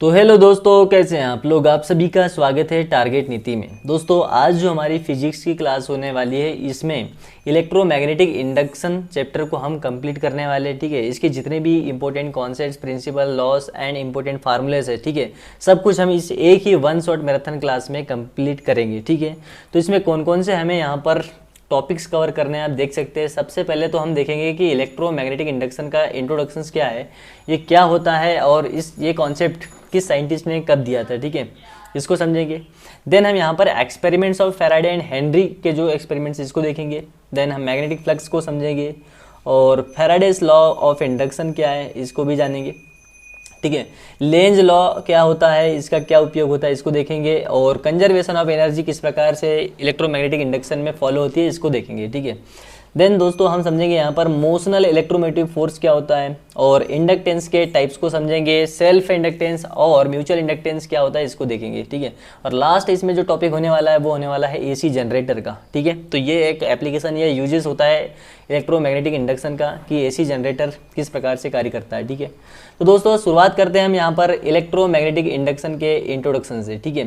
तो हेलो दोस्तों, कैसे हैं आप लोग। आप सभी का स्वागत है टारगेट नीति में। दोस्तों आज जो हमारी फिजिक्स की क्लास होने वाली है इसमें इलेक्ट्रोमैग्नेटिक इंडक्शन चैप्टर को हम कंप्लीट करने वाले हैं। ठीक है, इसके जितने भी important concepts, principle, laws and important formulas है, ठीक है, सब कुछ हम इस एक ही वन शॉट मैराथन क्लास में कंप्लीट करेंगे। ठीक है, तो इसमें कौन कौन से हमें यहाँ पर टॉपिक्स कवर करने हैं आप देख सकते हैं। सबसे पहले तो हम देखेंगे कि इलेक्ट्रोमैग्नेटिक इंडक्शन का इंट्रोडक्शंस क्या है, ये क्या होता है और ये कॉन्सेप्ट किस साइंटिस्ट ने कब दिया था। ठीक है, इसको समझेंगे। देन हम यहाँ पर experiments of Faraday and Henry के जो एक्सपेरिमेंट्स इसको देखेंगे। देन हम मैग्नेटिक फ्लक्स को समझेंगे और फैराडेज लॉ ऑफ इंडक्शन क्या है इसको भी जानेंगे। ठीक है, लेंज लॉ क्या होता है, इसका क्या उपयोग होता है इसको देखेंगे और कंजर्वेशन ऑफ एनर्जी किस प्रकार से इलेक्ट्रोमैग्नेटिक इंडक्शन में फॉलो होती है इसको देखेंगे। ठीक है, देन दोस्तों हम समझेंगे यहाँ पर मोशनल इलेक्ट्रोमोटिव फोर्स क्या होता है और इंडक्टेंस के टाइप्स को समझेंगे। सेल्फ इंडक्टेंस और म्यूचुअल इंडक्टेंस क्या होता है इसको देखेंगे। ठीक है, और लास्ट इसमें जो टॉपिक होने वाला है वो होने वाला है एसी जनरेटर का। ठीक है, तो ये एक एप्लीकेशन या यूजेस होता है इलेक्ट्रोमैग्नेटिक इंडक्शन का कि एसी जनरेटर किस प्रकार से कार्य करता है। ठीक है, तो दोस्तों शुरुआत करते हैं हम यहाँ पर इलेक्ट्रोमैग्नेटिक इंडक्शन के इंट्रोडक्शन से। ठीक है,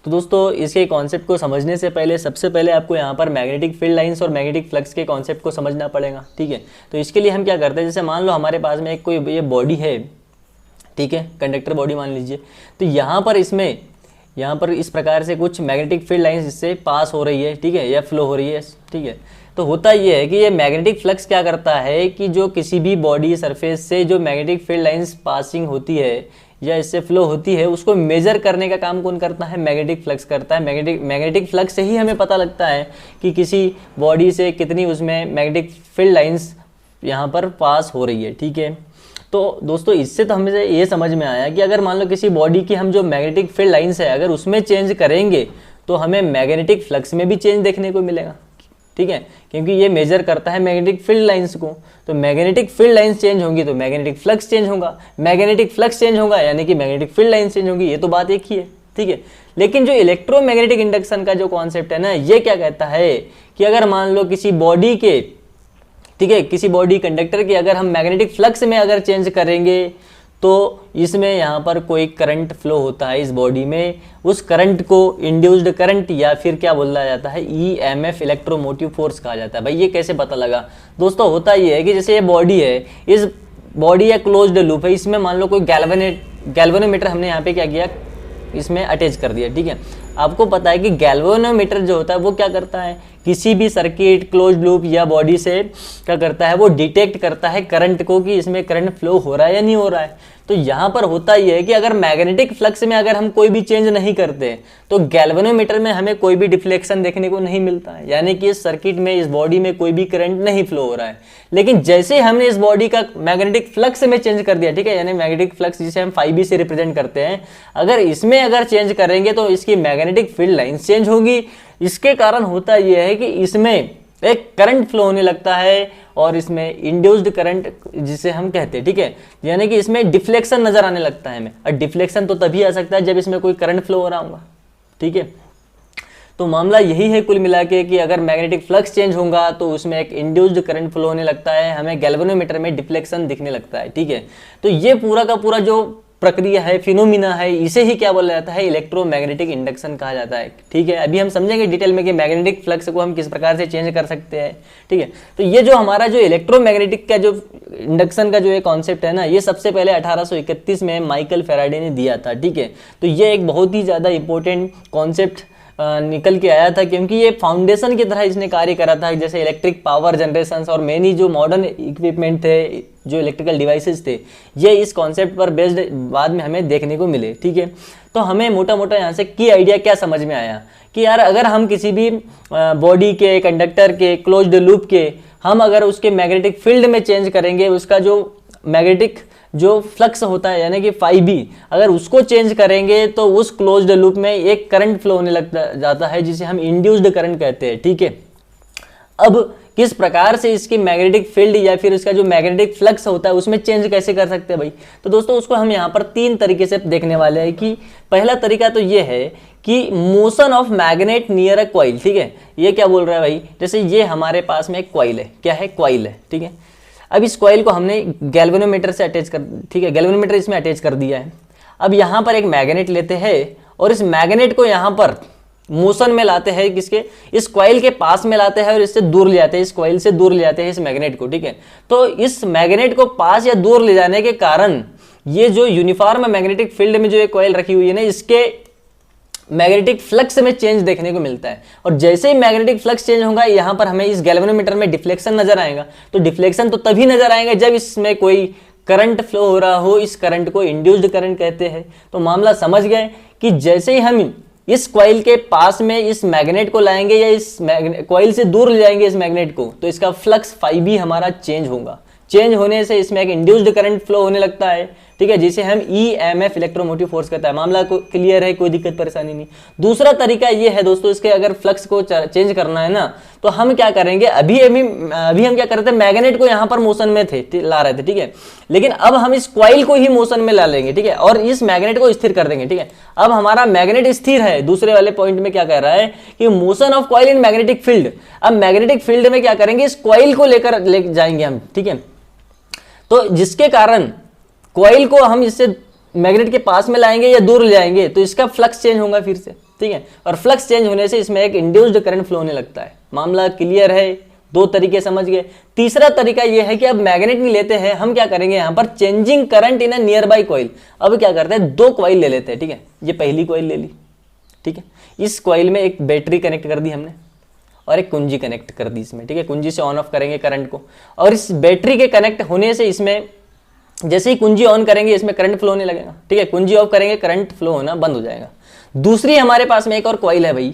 तो दोस्तों इसके कॉन्सेप्ट को समझने से पहले सबसे पहले आपको यहाँ पर मैग्नेटिक फील्ड लाइंस और मैग्नेटिक फ्लक्स के कॉन्सेप्ट को समझना पड़ेगा। ठीक है, तो इसके लिए हम क्या करते हैं, जैसे मान लो हमारे पास में एक कोई ये बॉडी है, ठीक है, कंडक्टर बॉडी मान लीजिए, तो यहाँ पर इस प्रकार से कुछ मैग्नेटिक फील्ड लाइंस इससे पास हो रही है। ठीक है, या फ्लो हो रही है। ठीक है, तो होता ये है कि ये मैग्नेटिक फ्लक्स क्या करता है कि जो किसी भी बॉडी सरफेस से जो मैग्नेटिक फील्ड लाइंस पासिंग होती है या इससे फ्लो होती है उसको मेजर करने का काम कौन करता है, मैग्नेटिक फ्लक्स करता है। मैग्नेटिक फ्लक्स से ही हमें पता लगता है कि किसी बॉडी से कितनी उसमें मैग्नेटिक फील्ड लाइंस यहाँ पर पास हो रही है। ठीक है, तो दोस्तों इससे तो हमें ये समझ में आया कि अगर मान लो किसी बॉडी की हम जो मैग्नेटिक फील्ड लाइंस है अगर उसमें चेंज करेंगे तो हमें मैग्नेटिक फ्लक्स में भी चेंज देखने को मिलेगा। ठीक है, क्योंकि ये मेजर करता है मैग्नेटिक फील्ड लाइंस को, तो मैग्नेटिक फील्ड लाइंस चेंज होंगी तो मैग्नेटिक फ्लक्स चेंज होगा, मैग्नेटिक फ्लक्स चेंज होगा यानी कि मैग्नेटिक फील्ड लाइंस चेंज होगी। ये तो बात एक ही है। ठीक है, लेकिन जो इलेक्ट्रोमैग्नेटिक इंडक्शन का जो कॉन्सेप्ट है ना, ये क्या कहता है कि अगर मान लो किसी बॉडी के, ठीक है, किसी बॉडी कंडक्टर के अगर हम मैग्नेटिक फ्लक्स में अगर चेंज करेंगे तो इसमें यहाँ पर कोई करंट फ्लो होता है इस बॉडी में, उस करंट को इंड्यूस्ड करंट या फिर क्या बोला जाता है, ईएमएफ, इलेक्ट्रोमोटिव फोर्स कहा जाता है। भाई ये कैसे पता लगा दोस्तों, होता ये है कि जैसे ये बॉडी है, इस बॉडी या क्लोज्ड लूप है, इसमें मान लो कोई गैल्वेनोमीटर हमने यहाँ पे क्या किया, इसमें अटैच कर दिया। ठीक है, आपको पता है कि गैल्वेनोमीटर जो होता है वो क्या करता है, किसी भी सर्किट, क्लोज्ड लूप या बॉडी से क्या करता है, वो डिटेक्ट करता है करंट को कि इसमें करंट फ्लो हो रहा है या नहीं हो रहा है। तो यहाँ पर होता यह है कि अगर मैग्नेटिक फ्लक्स में अगर हम कोई भी चेंज नहीं करते तो गैल्वेनोमीटर में हमें कोई भी डिफ्लेक्शन देखने को नहीं मिलता है, यानी कि इस सर्किट में, इस बॉडी में कोई भी करंट नहीं फ्लो हो रहा है। लेकिन जैसे हमने इस बॉडी का मैग्नेटिक फ्लक्स में चेंज कर दिया, ठीक है, यानी मैग्नेटिक फ्लक्स जिसे हम φB से रिप्रेजेंट करते हैं, अगर इसमें अगर चेंज करेंगे तो इसकी मैग्नेटिक फील्ड लाइंस चेंज होगी। इसके कारण होता यह है कि इसमें एक करंट फ्लो होने लगता है और इसमें इंड्यूस्ड करंट जिसे हम कहते हैं। ठीक है, यानी कि इसमें डिफ्लेक्शन नजर आने लगता है हमें, और डिफ्लेक्शन तो तभी आ सकता है जब इसमें कोई करंट फ्लो हो रहा होगा। ठीक है, तो मामला यही है कुल मिला के कि अगर मैग्नेटिक फ्लक्स चेंज होगा तो उसमें एक इंड्यूस्ड करंट फ्लो होने लगता है, हमें गैल्वेनोमीटर में डिफ्लेक्शन दिखने लगता है। ठीक है, तो ये पूरा का पूरा जो प्रक्रिया है, फिनोमिना है, इसे ही क्या बोला जाता है, इलेक्ट्रोमैग्नेटिक इंडक्शन कहा जाता है। ठीक है, अभी हम समझेंगे डिटेल में कि मैग्नेटिक फ्लक्स को हम किस प्रकार से चेंज कर सकते हैं। ठीक है, तो ये जो हमारा जो इलेक्ट्रोमैग्नेटिक का जो इंडक्शन का जो ये कॉन्सेप्ट है ना, ये सबसे पहले 1831 में माइकल फैराडे ने दिया था। ठीक है, तो ये एक बहुत ही ज्यादा इंपॉर्टेंट कॉन्सेप्ट निकल के आया था, क्योंकि ये फाउंडेशन की तरह इसने कार्य करा था। जैसे इलेक्ट्रिक पावर जनरेशन और मेनी जो मॉडर्न इक्विपमेंट थे, जो इलेक्ट्रिकल डिवाइसेस थे, ये इस कॉन्सेप्ट पर बेस्ड बाद में हमें देखने को मिले। ठीक है, तो हमें मोटा मोटा यहाँ से की आइडिया क्या समझ में आया कि यार अगर हम किसी भी बॉडी के, कंडक्टर के, क्लोज्ड लूप के, हम अगर उसके मैग्नेटिक फील्ड में चेंज करेंगे, उसका जो मैग्नेटिक जो फ्लक्स होता है यानी कि φB, अगर उसको चेंज करेंगे तो उस क्लोज्ड लूप में एक करंट फ्लो होने लग जाता है जिसे हम इंड्यूस्ड करंट कहते हैं। ठीक है, अब किस प्रकार से इसकी मैग्नेटिक फील्ड या फिर उसका जो मैग्नेटिक फ्लक्स होता है उसमें चेंज कैसे कर सकते हैं भाई, तो दोस्तों उसको हम यहाँ पर 3 तरीके से देखने वाले हैं। कि पहला तरीका तो ये है कि motion of magnet near a coil. ठीक है, ये क्या बोल रहा है भाई, जैसे ये हमारे पास में एक कॉइल है, क्या है, कॉइल है। ठीक है, अब इस कॉइल को हमने गैल्वेनोमीटर से अटैच कर, ठीक है, गैल्वेनोमीटर इसमें अटैच कर दिया है। अब यहाँ पर एक मैग्नेट लेते हैं और इस मैग्नेट को यहाँ पर मोशन में लाते हैं, किसके, इस कॉइल के पास में लाते हैं और इससे दूर ले जाते हैं, इस कॉइल से दूर ले जाते हैं इस मैग्नेट को, ठीक है। तो इस मैग्नेट को पास या दूर ले जाने के कारण ये जो यूनिफॉर्म मैग्नेटिक फील्ड में जो एक कॉइल रखी हुई है ना, इसके मैग्नेटिक फ्लक्स में चेंज देखने को मिलता है। और जैसे ही मैग्नेटिक फ्लक्स चेंज होगा, यहाँ पर हमें इस गैल्वेनोमीटर में डिफ्लेक्शन नजर आएगा। तो डिफ्लेक्शन तो तभी नजर आएगा जब इसमें कोई करंट फ्लो हो रहा हो, इस करंट को इंड्यूस्ड करंट कहते हैं। तो मामला समझ गए कि जैसे ही हम इस कॉइल के पास में इस मैग्नेट को लाएंगे या इस कॉइल से दूर ले जाएंगे इस मैग्नेट को, तो इसका फ्लक्स फाई भी हमारा चेंज होगा। चेंज होने से इसमें एक इंड्यूस्ड करंट फ्लो होने लगता है, ठीक है, जिसे हम EMF इलेक्ट्रोमोटिव फोर्स कहता है। मामला को क्लियर है, कोई दिक्कत परेशानी नहीं। दूसरा तरीका ये है दोस्तों, इसके अगर फ्लक्स को चेंज करना है ना, तो हम क्या करेंगे, अभी हम क्या कर रहे थे, मैग्नेट को यहाँ पर मोशन में ला रहे थे, ठीक है, लेकिन अब हम इस कॉइल को ही मोशन में ला लेंगे, ठीक है, और इस मैग्नेट को स्थिर कर देंगे, ठीक है। अब हमारा मैग्नेट स्थिर है। दूसरे वाले पॉइंट में क्या कह रहा है कि motion of coil in magnetic field. अब मैग्नेटिक फील्ड में क्या करेंगे, इस कॉइल को ले जाएंगे हम, ठीक है। तो जिसके कारण कॉइल को हम इससे मैग्नेट के पास में लाएंगे या दूर ले जाएंगे, तो इसका फ्लक्स चेंज होगा फिर से, ठीक है, और फ्लक्स चेंज होने से इसमें एक इंड्यूस्ड करंट फ्लो होने लगता है। मामला क्लियर है, दो तरीके समझ गए। तीसरा तरीका यह है कि अब मैग्नेट नहीं लेते हैं, हम क्या करेंगे, यहां पर changing current in a near by coil. अब क्या करते हैं, दो कॉइल ले लेते हैं, ठीक है, ये पहली कॉइल ले ली, ठीक है, इस कॉइल में एक बैटरी कनेक्ट कर दी हमने और एक कुंजी कनेक्ट कर दी इसमें, ठीक है, कुंजी से ऑन ऑफ करेंगे करंट को, और इस बैटरी के कनेक्ट होने से इसमें जैसे ही कुंजी ऑन करेंगे इसमें करंट फ्लो होने लगेगा, ठीक है, कुंजी ऑफ करेंगे करंट फ्लो होना बंद हो जाएगा। दूसरी हमारे पास में एक और कॉइल है भाई।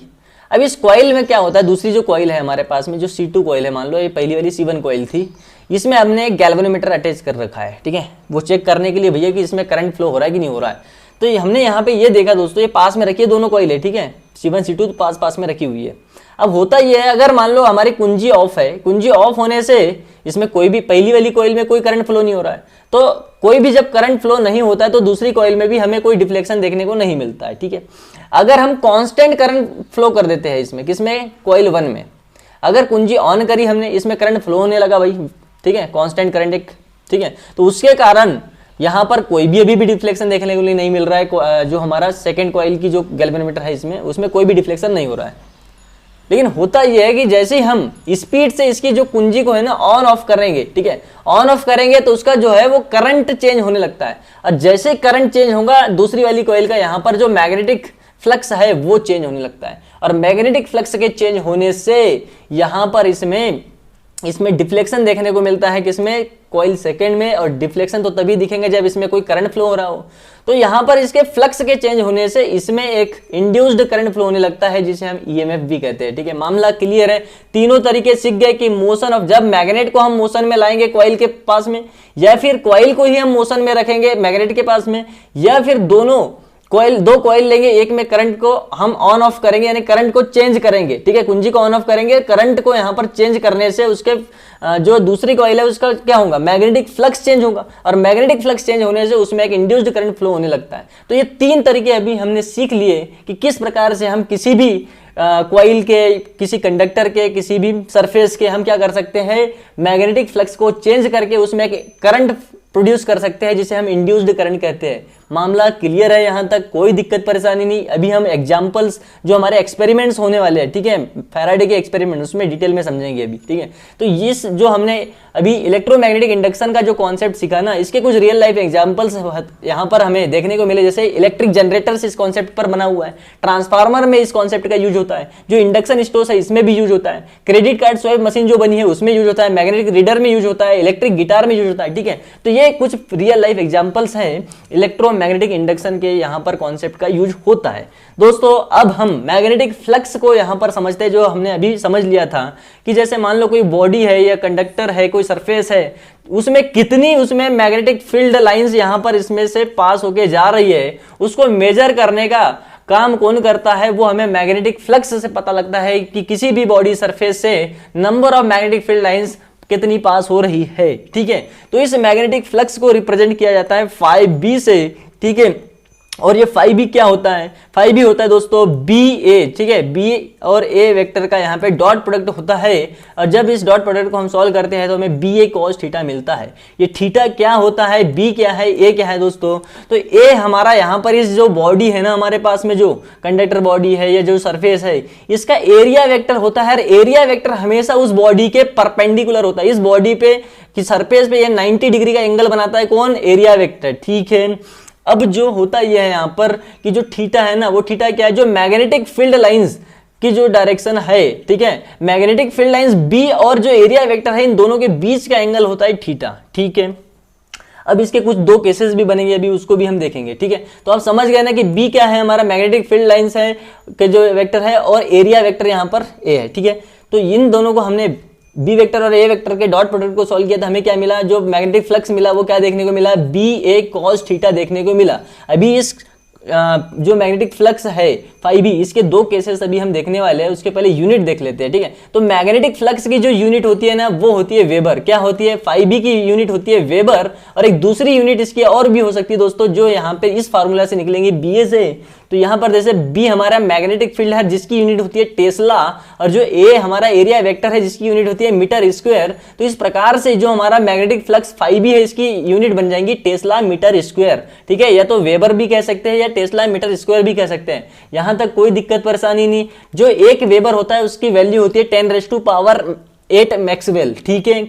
अब इस कॉइल में क्या होता है, दूसरी जो कॉइल है हमारे पास में, जो C2 कॉइल है, मान लो ये पहली वाली C1 कॉइल थी, इसमें हमने एक गैल्वेनोमीटर अटैच कर रखा है, ठीक है, वो चेक करने के लिए भैया कि इसमें करंट फ्लो हो रहा है कि नहीं हो रहा है। तो हमने यहाँ पे ये देखा दोस्तों, ये पास में रखी है दोनों कॉइल है, ठीक है, C1 C2 पास में रखी हुई है। अब होता यह है, अगर मान लो हमारी कुंजी ऑफ है, कुंजी ऑफ होने से इसमें कोई भी, पहली वाली कॉइल में कोई करंट फ्लो नहीं हो रहा है, तो कोई भी जब करंट फ्लो नहीं होता है तो दूसरी कॉइल में भी हमें कोई डिफ्लेक्शन देखने को नहीं मिलता है, ठीक है। अगर हम कांस्टेंट करंट फ्लो कर देते हैं इसमें, किसमें, कॉइल 1 में, अगर कुंजी ऑन करी हमने, इसमें करंट फ्लो होने लगा भाई, ठीक है, कांस्टेंट करंट एक, ठीक है, तो उसके कारण यहां पर कोई भी अभी भी डिफ्लेक्शन देखने को नहीं मिल रहा है। जो हमारा सेकंड कॉइल की जो गैल्वेनोमीटर है इसमें, उसमें कोई भी डिफ्लेक्शन नहीं हो रहा है। लेकिन होता यह है कि जैसे ही हम स्पीड से इसकी जो कुंजी को है ना ऑन ऑफ करेंगे, ठीक है, ऑन ऑफ करेंगे तो उसका जो है वो करंट चेंज होने लगता है, और जैसे करंट चेंज होगा दूसरी वाली कॉइल का यहाँ पर जो मैग्नेटिक फ्लक्स है वो चेंज होने लगता है, और मैग्नेटिक फ्लक्स के चेंज होने से यहाँ पर इसमें डिफ्लेक्शन देखने को मिलता है, किसमें, कॉइल सेकंड में, और डिफ्लेक्शन तो तभी दिखेंगे जब इसमें कोई करंट फ्लो हो रहा हो। तो यहां पर इसके फ्लक्स के चेंज होने से इसमें एक इंड्यूस्ड करंट फ्लो होने लगता है, जिसे हम EMF भी कहते हैं, ठीक है। मामला क्लियर है, तीनों तरीके सीख गए कि मोशन ऑफ, जब मैग्नेट को हम मोशन में लाएंगे कॉइल के पास में, या फिर कॉइल को ही हम मोशन में रखेंगे मैग्नेट के पास में, या फिर दोनों कॉइल, दो कॉइल लेंगे, एक में करंट को हम ऑन ऑफ करेंगे, यानी करंट को चेंज करेंगे, ठीक है, कुंजी को ऑन ऑफ करेंगे, करंट को यहां पर चेंज करने से उसके जो दूसरी कॉइल है उसका क्या होगा, मैग्नेटिक फ्लक्स चेंज होगा, और मैग्नेटिक फ्लक्स चेंज होने से उसमें एक इंड्यूस्ड करंट फ्लो होने लगता है। तो ये तीन तरीके अभी हमने सीख लिए कि किस प्रकार से हम किसी भी कॉइल के, किसी कंडक्टर के, किसी भी सरफेस के हम क्या कर सकते हैं, मैग्नेटिक फ्लक्स को चेंज करके उसमें एक करंट प्रोड्यूस कर सकते हैं, जिसे हम इंड्यूस्ड करंट कहते हैं। मामला क्लियर है, यहां तक कोई दिक्कत परेशानी नहीं। अभी हम एग्जांपल्स जो हमारे एक्सपेरिमेंट्स होने वाले हैं, ठीक है, फैराडे के एक्सपेरिमेंट, उसमें डिटेल में समझेंगे अभी, ठीक है। तो ये जो हमने अभी इलेक्ट्रोमैग्नेटिक इंडक्शन का जो कॉन्सेप्ट सीखा ना, इसके कुछ रियल लाइफ एग्जांपल्स यहां पर हमें देखने को मिले, जैसे इलेक्ट्रिक जनरेटर्स इस कॉन्सेप्ट पर बना हुआ है, ट्रांसफार्मर में इस कॉन्सेप्ट का यूज होता है, जो इंडक्शन स्टोव है इसमें भी यूज होता है, क्रेडिट कार्ड स्वाइप मशीन जो बनी है उसमें यूज होता है, मैग्नेटिक रीडर में यूज होता है, इलेक्ट्रिक गिटार में यूज होता है, ठीक है। तो ये कुछ रियल लाइफ एग्जांपल्स हैं इलेक्ट्रोमैग्नेटिक इंडक्शन के, यहां पर कॉन्सेप्ट का यूज होता है। दोस्तों अब हम मैग्नेटिक फ्लक्स को यहां पर समझते हैं, जो हमने अभी समझ लिया था कि जैसे मान लो कोई बॉडी है या कंडक्टर है, कोई सरफेस है, उसमें कितनी उसमें मैग्नेटिक फील्ड लाइंस यहां पर इसमें से पास होके जा रही है, उसको मेजर करने का काम कौन करता है, वो हमें मैग्नेटिक फ्लक्स से पता लगता है कि किसी भी बॉडी सरफेस से number of magnetic field lines कितनी पास हो रही है, ठीक है। तो इस मैग्नेटिक फ्लक्स को रिप्रेजेंट किया जाता है 5B से, ठीक है, और ये फाई भी क्या होता है, फाई भी होता है दोस्तों बी ए, ठीक है, बी और ए वेक्टर का यहाँ पे डॉट प्रोडक्ट होता है। और जब इस डॉट प्रोडक्ट को हम सॉल्व करते हैं तो हमें बी ए कॉस थीटा मिलता है। ये थीटा क्या होता है, बी क्या है, ए क्या है दोस्तों। तो ए हमारा यहाँ पर इस जो बॉडी है ना हमारे पास में जो कंडक्टर बॉडी है या जो सरफेस है, इसका एरिया वेक्टर होता है। एरिया वेक्टर हमेशा उस बॉडी के परपेंडिकुलर होता है। इस बॉडी पे कि सरफेस पे ये 90 डिग्री का एंगल बनाता है कौन, एरिया वेक्टर, ठीक है। अब जो होता यह है यहाँ पर कि जो थीटा है ना, वो थीटा क्या है, जो मैग्नेटिक फील्ड लाइंस की जो डायरेक्शन है, ठीक है, मैग्नेटिक फील्ड लाइंस बी और जो एरिया वेक्टर है इन दोनों के बीच का एंगल होता है थीटा, ठीक है। अब इसके कुछ दो केसेस भी बनेंगे, अभी उसको भी हम देखेंगे, ठीक है। तो आप समझ गए ना कि बी क्या है, हमारा मैग्नेटिक फील्ड लाइंस है के जो वेक्टर है, और एरिया वेक्टर यहाँ पर ए है, ठीक है। तो इन दोनों को हमने बी वेक्टर और ए वेक्टर के डॉट प्रोडक्ट को सॉल्व किया था, हमें क्या मिला, जो मैग्नेटिक फ्लक्स मिला वो क्या देखने को मिला, बी ए कॉस थीटा देखने को मिला। अभी इस जो मैग्नेटिक फ्लक्स है फाई बी, इसके दो केसेस अभी हम देखने वाले हैं। उसके पहले यूनिट देख लेते हैं, ठीक है। तो मैग्नेटिक फ्लक्स की जो यूनिट होती है ना वो होती है वेबर। क्या होती है, फाई बी की यूनिट होती है वेबर, और एक दूसरी यूनिट इसकी और भी हो सकती है दोस्तों, जो यहाँ पे इस फार्मूला से निकलेंगे बी ए से। तो यहाँ पर जैसे बी हमारा मैग्नेटिक फील्ड है जिसकी यूनिट होती है टेस्ला, और जो ए हमारा एरिया वेक्टर है जिसकी यूनिट होती है मीटर स्क्वायर। तो इस प्रकार से जो हमारा मैग्नेटिक फ्लक्स फाई बी है इसकी यूनिट बन जाएंगी टेस्ला मीटर स्क्वायर, ठीक है। या तो वेबर भी कह सकते हैं या टेस्ला मीटर स्क्वायर भी कह सकते हैं, यहां तक कोई दिक्कत परेशानी नहीं। जो एक वेबर होता है उसकी वैल्यू होती है 10⁸ मैक्सवेल, ठीक है।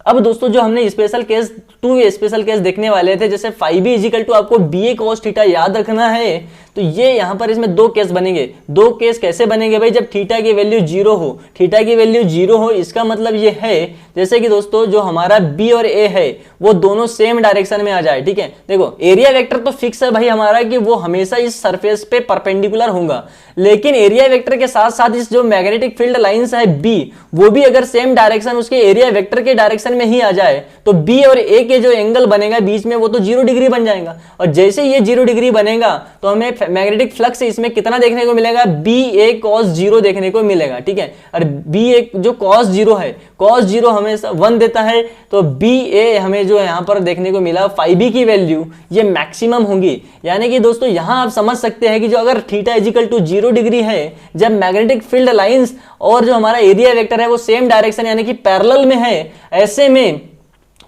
अब दोस्तों जो हमने स्पेशल केस स्पेशल केस देखने वाले थे, जैसे फाई बी इजिकल टू आपको बी ए कॉस थीटा याद रखना है। तो ये यहां पर इसमें दो केस बनेंगे। दो केस कैसे बनेंगे भाई, जब थीटा की वैल्यू जीरो हो, थीटा की वैल्यू जीरो हो, इसका मतलब ये है जैसे कि दोस्तों जो हमारा बी और ए है वो दोनों सेम डायरेक्शन में आ जाए, ठीक है। देखो एरिया वेक्टर तो फिक्स है भाई हमारा कि वो हमेशा इस सरफेस पे परपेंडिकुलर होगा, लेकिन एरिया वेक्टर के साथ साथ इस जो मैग्नेटिक फील्ड लाइंस है बी, वो भी अगर सेम डायरेक्शन उसके एरिया वेक्टर के डायरेक्शन में ही आ जाए तो बी और ए के जो एंगल बनेगा बीच में वो तो 0 डिग्री बन जाएगा। और जैसे ये 0 डिग्री बनेगा तो हमें मैग्नेटिक फ्लक्स इसमें कितना देखने को मिलेगा, बी ए कॉस 0 देखने को मिलेगा, ठीक है। और बी ए जो कॉस 0 है, कॉस 0 हमें 1 देता है, तो बी ए हमें जो यहां पर देखने को मिला फाई बी की वैल्यू ये मैक्सिमम होंगी। यानी कि दोस्तों यहां आप समझ सकते हैं कि जो अगर थीटा इजिकल टू 0 डिग्री है, जब मैग्नेटिक फील्ड लाइंस और जो हमारा एरिया वेक्टर है वो सेम डायरेक्शन यानी कि पैरेलल में है, ऐसे में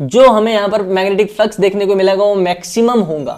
जो हमें यहां पर मैग्नेटिक फ्लक्स देखने को मिलेगा वो मैक्सिमम होगा।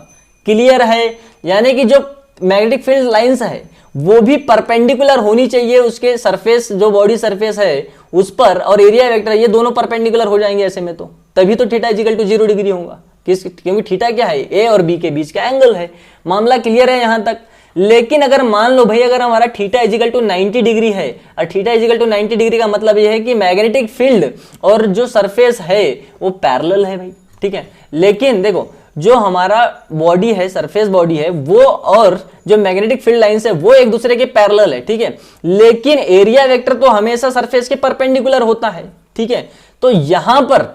क्लियर है, यानी कि जो मैग्नेटिक फील्ड लाइंस है वो भी परपेंडिकुलर होनी चाहिए उसके सरफेस, जो बॉडी सरफेस है उस पर, और एरिया वेक्टर ये दोनों परपेंडिकुलर हो जाएंगे ऐसे में, तो तभी तो थीटा इजिकल टू 0 डिग्री होगा। क्योंकि थीटा क्या है, ए और बी के बीच का एंगल है। मामला क्लियर है यहां तक। लेकिन अगर मान लो भाई अगर हमारा थीटा इजिकल टू 90 डिग्री है, और थीटा इजिकल टू 90 डिग्री का मतलब यह है कि मैग्नेटिक फील्ड और जो सरफेस है वो पैरेलल है भाई, ठीक है। लेकिन देखो जो हमारा बॉडी है, सरफेस बॉडी है, वो और जो मैग्नेटिक फील्ड लाइंस है वो एक दूसरे के पैरेलल है, ठीक है। लेकिन एरिया वेक्टर तो हमेशा सरफेस के परपेंडिकुलर होता है, ठीक है। तो यहां पर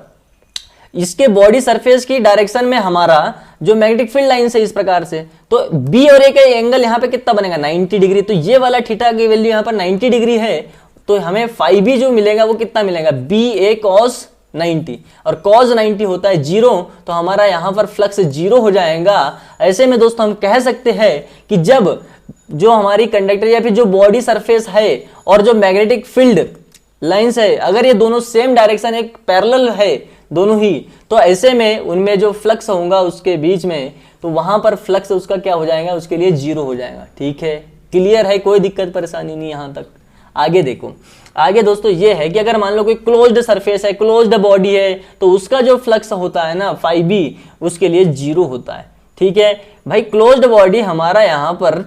इसके बॉडी सरफेस की डायरेक्शन में हमारा जो मैग्नेटिक फील्ड लाइंस है इस प्रकार से, तो बी और ए का एंगल यहां पे कितना बनेगा, 90 डिग्री। तो ये वाला थीटा की वैल्यू यहां पर 90 डिग्री है, तो हमें फाई बी जो मिलेगा वो कितना मिलेगा, बी ए कॉस 90, और cos 90 होता है 0, तो हमारा यहां पर फ्लक्स 0 हो जाएगा। ऐसे में दोस्तों हम कह सकते हैं कि जब जो हमारी कंडक्टर या फिर जो बॉडी सरफेस है और जो मैग्नेटिक फील्ड लाइंस है, अगर ये दोनों सेम डायरेक्शन एक पैरेलल है दोनों ही, तो ऐसे में उनमें जो फ्लक्स होगा उसके बीच में, तो वहां पर फ्लक्स उसका क्या हो जाएगा, उसके लिए 0 हो जाएगा, ठीक है। क्लियर है, कोई दिक्कत परेशानी नहीं यहां तक। आगे देखो, आगे दोस्तों ये है कि अगर मान लो कोई क्लोज्ड सरफेस है, क्लोज्ड बॉडी है, तो उसका जो फ्लक्स होता है ना फाई बी, उसके लिए 0 होता है, ठीक है भाई। क्लोज्ड बॉडी हमारा यहाँ पर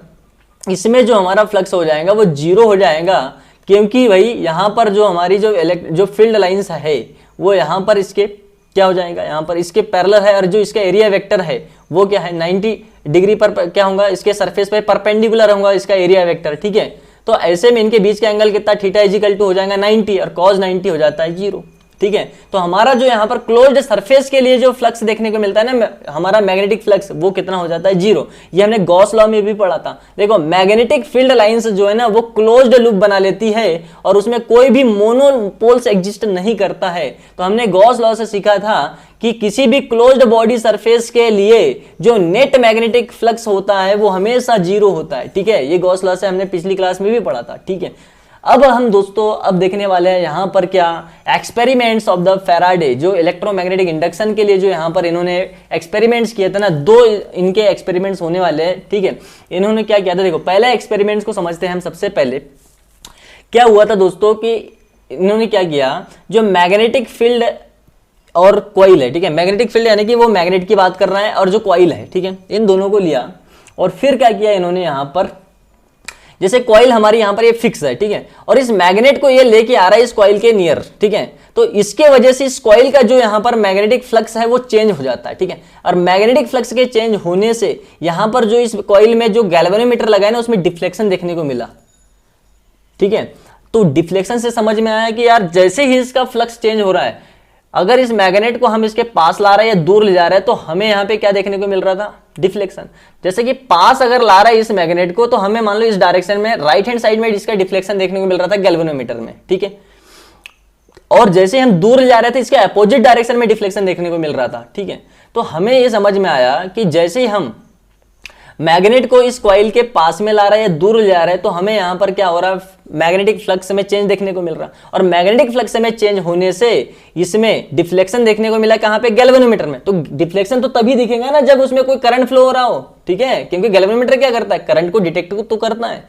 इसमें जो हमारा फ्लक्स हो जाएगा वो 0 हो जाएगा, क्योंकि भाई यहाँ पर जो हमारी जो फील्ड लाइंस है वो यहाँ पर इसके क्या हो जाएगा, यहाँ पर इसके पैरेलल है, और जो इसका एरिया वेक्टर है वो क्या है, 90 डिग्री पर क्या होगा, इसके सरफेस पे परपेंडिकुलर होगा इसका एरिया वेक्टर, ठीक है। तो ऐसे में इनके बीच का एंगल कितना, थीटा इजिकल टू हो जाएगा 90, और cos 90 हो जाता है 0, ठीक है। तो हमारा जो यहाँ पर क्लोज्ड सरफेस के लिए जो फ्लक्स देखने को मिलता है ना, हमारा मैग्नेटिक फ्लक्स, वो कितना हो जाता है, 0। ये हमने गॉस लॉ में भी पढ़ा था। देखो मैग्नेटिक फील्ड लाइंस जो है ना वो क्लोज्ड लूप बना लेती है और उसमें कोई भी मोनोपोल्स एग्जिस्ट नहीं करता है। तो हमने गॉस लॉ से सीखा था कि किसी भी क्लोज्ड बॉडी सरफेस के लिए जो नेट मैग्नेटिक फ्लक्स होता है वो हमेशा 0 होता है, ठीक है। ये गॉस लॉ से हमने पिछली क्लास में भी पढ़ा था, ठीक है। अब हम दोस्तों अब देखने वाले हैं यहाँ पर क्या, एक्सपेरिमेंट्स ऑफ द फैराडे, जो इलेक्ट्रोमैग्नेटिक इंडक्शन के लिए जो यहाँ पर इन्होंने एक्सपेरिमेंट्स किए थे ना, 2 इनके एक्सपेरिमेंट्स होने वाले हैं, ठीक है। इन्होंने क्या किया था, देखो पहले एक्सपेरिमेंट्स को समझते हैं हम। सबसे पहले क्या हुआ था दोस्तों कि इन्होंने क्या किया, जो मैग्नेटिक फील्ड और कॉइल है, ठीक है, मैग्नेटिक फील्ड यानी कि वो मैग्नेट की बात कर रहा है और जो कॉइल है, ठीक है, इन दोनों को लिया और फिर क्या किया इन्होंने यहाँ पर, जैसे कॉइल हमारी यहाँ पर ये फिक्स है, ठीक है, और इस मैग्नेट को ये लेके आ रहा है इस कॉइल के नियर, ठीक है। तो इसके वजह से इस कॉइल का जो यहाँ पर मैग्नेटिक फ्लक्स है वो चेंज हो जाता है, ठीक है। और मैग्नेटिक फ्लक्स के चेंज होने से यहाँ पर जो इस कॉइल में जो गैल्वेनोमीटर लगा है ना उसमें डिफ्लेक्शन देखने को मिला, ठीक है। तो डिफ्लेक्शन से समझ में आया कि यार जैसे ही इसका फ्लक्स चेंज हो रहा है, अगर इस मैग्नेट को हम इसके पास ला रहे हैं या दूर ले जा रहे हैं तो हमें यहाँ पे क्या देखने को मिल रहा था, डिफ्लेक्शन। जैसे कि पास अगर ला रहा है इस मैग्नेट को तो हमें मान लो इस डायरेक्शन में राइट हैंड साइड में इसका डिफ्लेक्शन देखने को मिल रहा था गैल्वेनोमीटर में, ठीक है। और जैसे हम दूर ले जा रहे थे इसके अपोजिट डायरेक्शन में डिफ्लेक्शन देखने को मिल रहा था, ठीक है। तो हमें यह समझ में आया कि जैसे ही हम मैग्नेट को इस कॉइल के पास में ला रहे हैं या दूर ले जा रहे हैं तो हमें यहां पर क्या हो रहा है, मैग्नेटिक फ्लक्स में चेंज देखने को मिल रहा है। और मैग्नेटिक फ्लक्स में चेंज होने से इसमें डिफ्लेक्शन देखने को मिला कहां पे, गैल्वेनोमीटर में। तो डिफ्लेक्शन तो तभी दिखेगा ना जब उसमें कोई करंट फ्लो हो रहा हो, ठीक है, क्योंकि गैल्वेनोमीटर क्या करता है, करंट को डिटेक्ट तो करता है।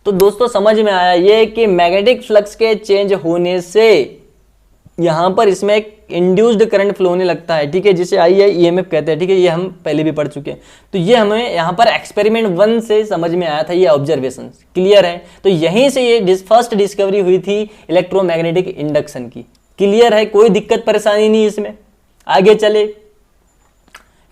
तो दोस्तों समझ में आया ये कि मैग्नेटिक फ्लक्स के चेंज होने से यहां पर इसमें एक इंड्यूस्ड करंट फ्लो होने लगता है, ठीक है, जिसे ईएमएफ कहते हैं, ठीक है। ये हम पहले भी पढ़ चुके हैं। तो ये हमें यहां पर एक्सपेरिमेंट 1 से समझ में आया था, ये ऑब्जर्वेशन क्लियर है। तो यहीं से ये फर्स्ट डिस्कवरी हुई थी इलेक्ट्रोमैग्नेटिक इंडक्शन की, क्लियर है, कोई दिक्कत परेशानी नहीं इसमें। आगे चले,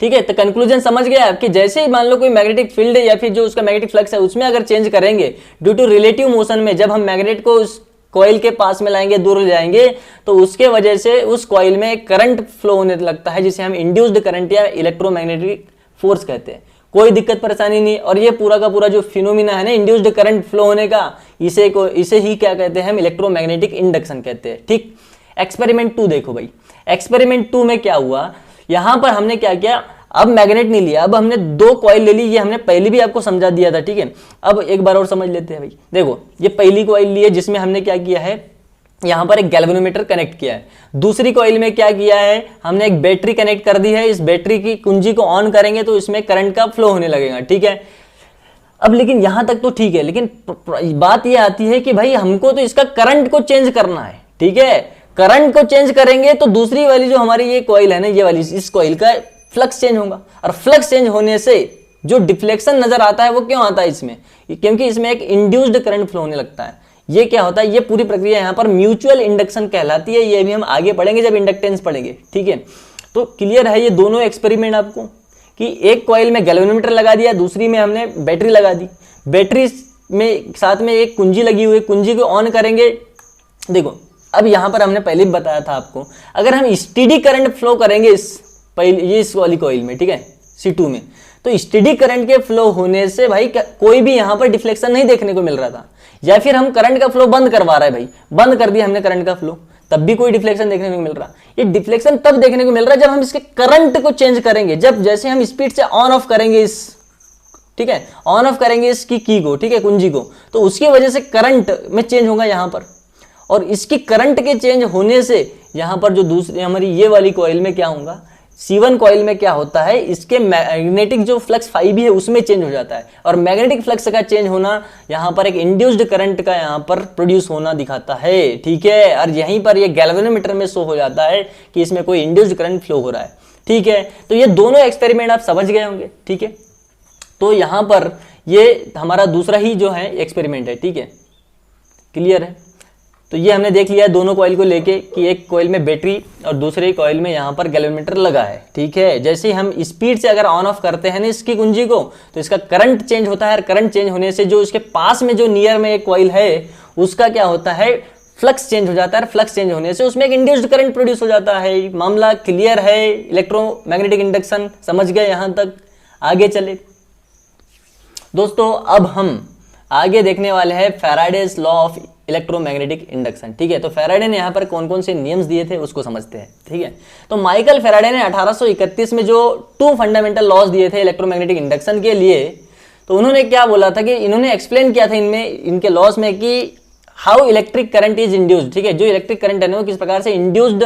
ठीक है। तो कंक्लूजन समझ गया आप कि जैसे ही मान लो कोई मैग्नेटिक फील्ड या फिर जो उसका मैग्नेटिक फ्लक्स है उसमें अगर चेंज करेंगे ड्यू टू रिलेटिव मोशन में, जब हम मैग्नेट को उस कॉइल के पास में लाएंगे, दूर ले जाएंगे, तो उसके वजह से उस कॉइल में करंट फ्लो होने लगता है जिसे हम इंड्यूस्ड करंट या इलेक्ट्रोमैग्नेटिक फोर्स कहते हैं। कोई दिक्कत परेशानी नहीं। और ये पूरा का पूरा जो फिनोमिना है ना इंड्यूस्ड करंट फ्लो होने का, इसे ही क्या कहते हैं हम, इलेक्ट्रोमैग्नेटिक इंडक्शन कहते हैं, ठीक। एक्सपेरिमेंट 2 देखो भाई, एक्सपेरिमेंट 2 में क्या हुआ, यहां पर हमने क्या किया, अब मैग्नेट नहीं लिया, अब हमने 2 कॉइल ले ली। ये हमने पहले भी आपको समझा दिया था, ठीक है। अब एक बार और समझ लेते हैं भाई। देखो ये पहली कॉइल ली है जिसमें हमने क्या किया है, यहां पर एक गैल्वेनोमीटर कनेक्ट किया है। दूसरी कॉइल में क्या किया है, हमने एक बैटरी कनेक्ट कर दी है। इस बैटरी की कुंजी को ऑन करेंगे तो इसमें करंट का फ्लो होने लगेगा, ठीक है। अब लेकिन यहां तक तो ठीक है, लेकिन बात यह आती है कि भाई हमको तो इसका करंट को चेंज करना है, ठीक है। करंट को चेंज करेंगे तो दूसरी वाली जो हमारी ये कॉइल है ना, ये वाली, इस कॉइल का फ्लक्स चेंज होगा। और फ्लक्स चेंज होने से जो डिफ्लेक्शन नजर आता है वो क्यों आता है इसमें, क्योंकि इसमें एक इंड्यूस्ड करंट फ्लो होने लगता है। ये क्या होता है, ये पूरी प्रक्रिया यहाँ पर म्यूचुअल इंडक्शन कहलाती है। ये भी हम आगे पढ़ेंगे जब इंडक्टेंस पढ़ेंगे, ठीक है। तो क्लियर है ये दोनों एक्सपेरिमेंट आपको, कि एक कॉइल में गैल्वेनोमीटर लगा दिया, दूसरी में हमने बैटरी लगा दी। बैटरी में साथ में एक कुंजी लगी हुई, कुंजी को ऑन करेंगे। देखो अब यहां पर हमने पहले भी बताया था आपको, अगर हम स्टेडी करंट फ्लो करेंगे इस वाली कॉइल में, ठीक है, C2 में, तो स्टेडी करंट के फ्लो होने से भाई कोई भी यहां पर डिफ्लेक्शन नहीं देखने को मिल रहा था। या फिर हम करंट का फ्लो बंद करवा रहे हैं भाई, बंद कर दिया हमने करंट का फ्लो, तब भी कोई डिफ्लेक्शन देखने को मिल रहा। ये डिफ्लेक्शन तब देखने को मिल रहा है जब हम इसके करंट को चेंज करेंगे, जब जैसे हम स्पीड से ऑन ऑफ करेंगे इस, ठीक है, ऑन ऑफ करेंगे इसकी की को, ठीक है, कुंजी को, तो उसकी वजह से करंट में चेंज होगा यहां पर। और इसकी करंट के चेंज होने से यहां पर जो दूसरी हमारी ये वाली कॉइल में क्या होगा, C1 कॉइल में क्या होता है, इसके मैग्नेटिक जो फ्लक्स फाई भी है उसमें चेंज हो जाता है। और मैग्नेटिक फ्लक्स का चेंज होना यहां पर एक इंड्यूस्ड करंट का यहां पर प्रोड्यूस होना दिखाता है, ठीक है। और यहीं पर ये गैल्वेनोमीटर में शो हो जाता है कि इसमें कोई इंड्यूस्ड करंट फ्लो हो रहा है, ठीक है। तो ये दोनों एक्सपेरिमेंट आप समझ गए होंगे, ठीक है। तो यहां पर ये हमारा दूसरा ही जो है एक्सपेरिमेंट है, ठीक है, क्लियर है। तो ये हमने देख लिया है दोनों कॉइल को लेके कि एक कॉइल में बैटरी और दूसरे कॉइल में यहाँ पर गैल्वेनोमीटर लगा है, ठीक है। जैसे ही हम स्पीड से अगर ऑन ऑफ करते हैं ना इसकी कुंजी को, तो इसका करंट चेंज होता है। और करंट चेंज होने से जो इसके पास में जो नियर में एक कॉइल है उसका क्या होता है, फ्लक्स चेंज हो जाता है, फ्लक्स चेंज होने से उसमें एक इंड्यूस्ड करंट प्रोड्यूस हो जाता है। मामला क्लियर है, इलेक्ट्रोमैग्नेटिक इंडक्शन समझ गए यहां तक? आगे चले दोस्तों, अब हम आगे देखने वाले हैं Faraday's law of electromagnetic induction. ठीक है, तो फैराडे ने यहाँ पर कौन कौन से नियम्स दिए थे उसको समझते हैं। ठीक है, तो माइकल फैराडे ने 1831 में जो 2 फंडामेंटल लॉज दिए थे इलेक्ट्रोमैग्नेटिक इंडक्शन के लिए, तो उन्होंने क्या बोला था कि इन्होंने एक्सप्लेन किया था इनके लॉज में कि how electric current is induced. ठीक है, जो इलेक्ट्रिक करंट है ना वो किस प्रकार से इंड्यूस्ड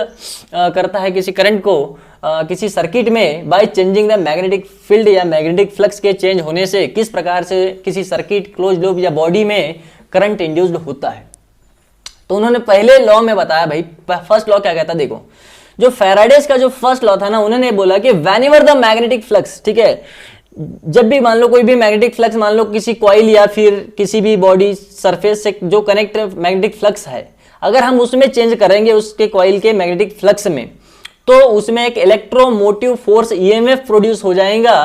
करता है किसी करंट को किसी सर्किट में by changing the magnetic field या मैग्नेटिक फ्लक्स के चेंज होने से किस प्रकार से किसी सर्किट, क्लोज लूप या बॉडी में करंट इंड्यूस्ड होता है। तो उन्होंने पहले लॉ में बताया, भाई फर्स्ट लॉ क्या कहता है, देखो जो फैराडेज का जो फर्स्ट लॉ था ना, उन्होंने बोला कि व्हेनेवर द मैग्नेटिक फ्लक्स, ठीक है, जब भी मान लो कोई भी मैग्नेटिक फ्लक्स, मान लो किसी कॉइल या फिर किसी भी बॉडी सरफेस से जो कनेक्ट मैग्नेटिक फ्लक्स है, अगर हम उसमें चेंज करेंगे उसके कॉइल के मैग्नेटिक फ्लक्स में, तो उसमें एक इलेक्ट्रोमोटिव फोर्स ईएमएफ प्रोड्यूस हो जाएगा।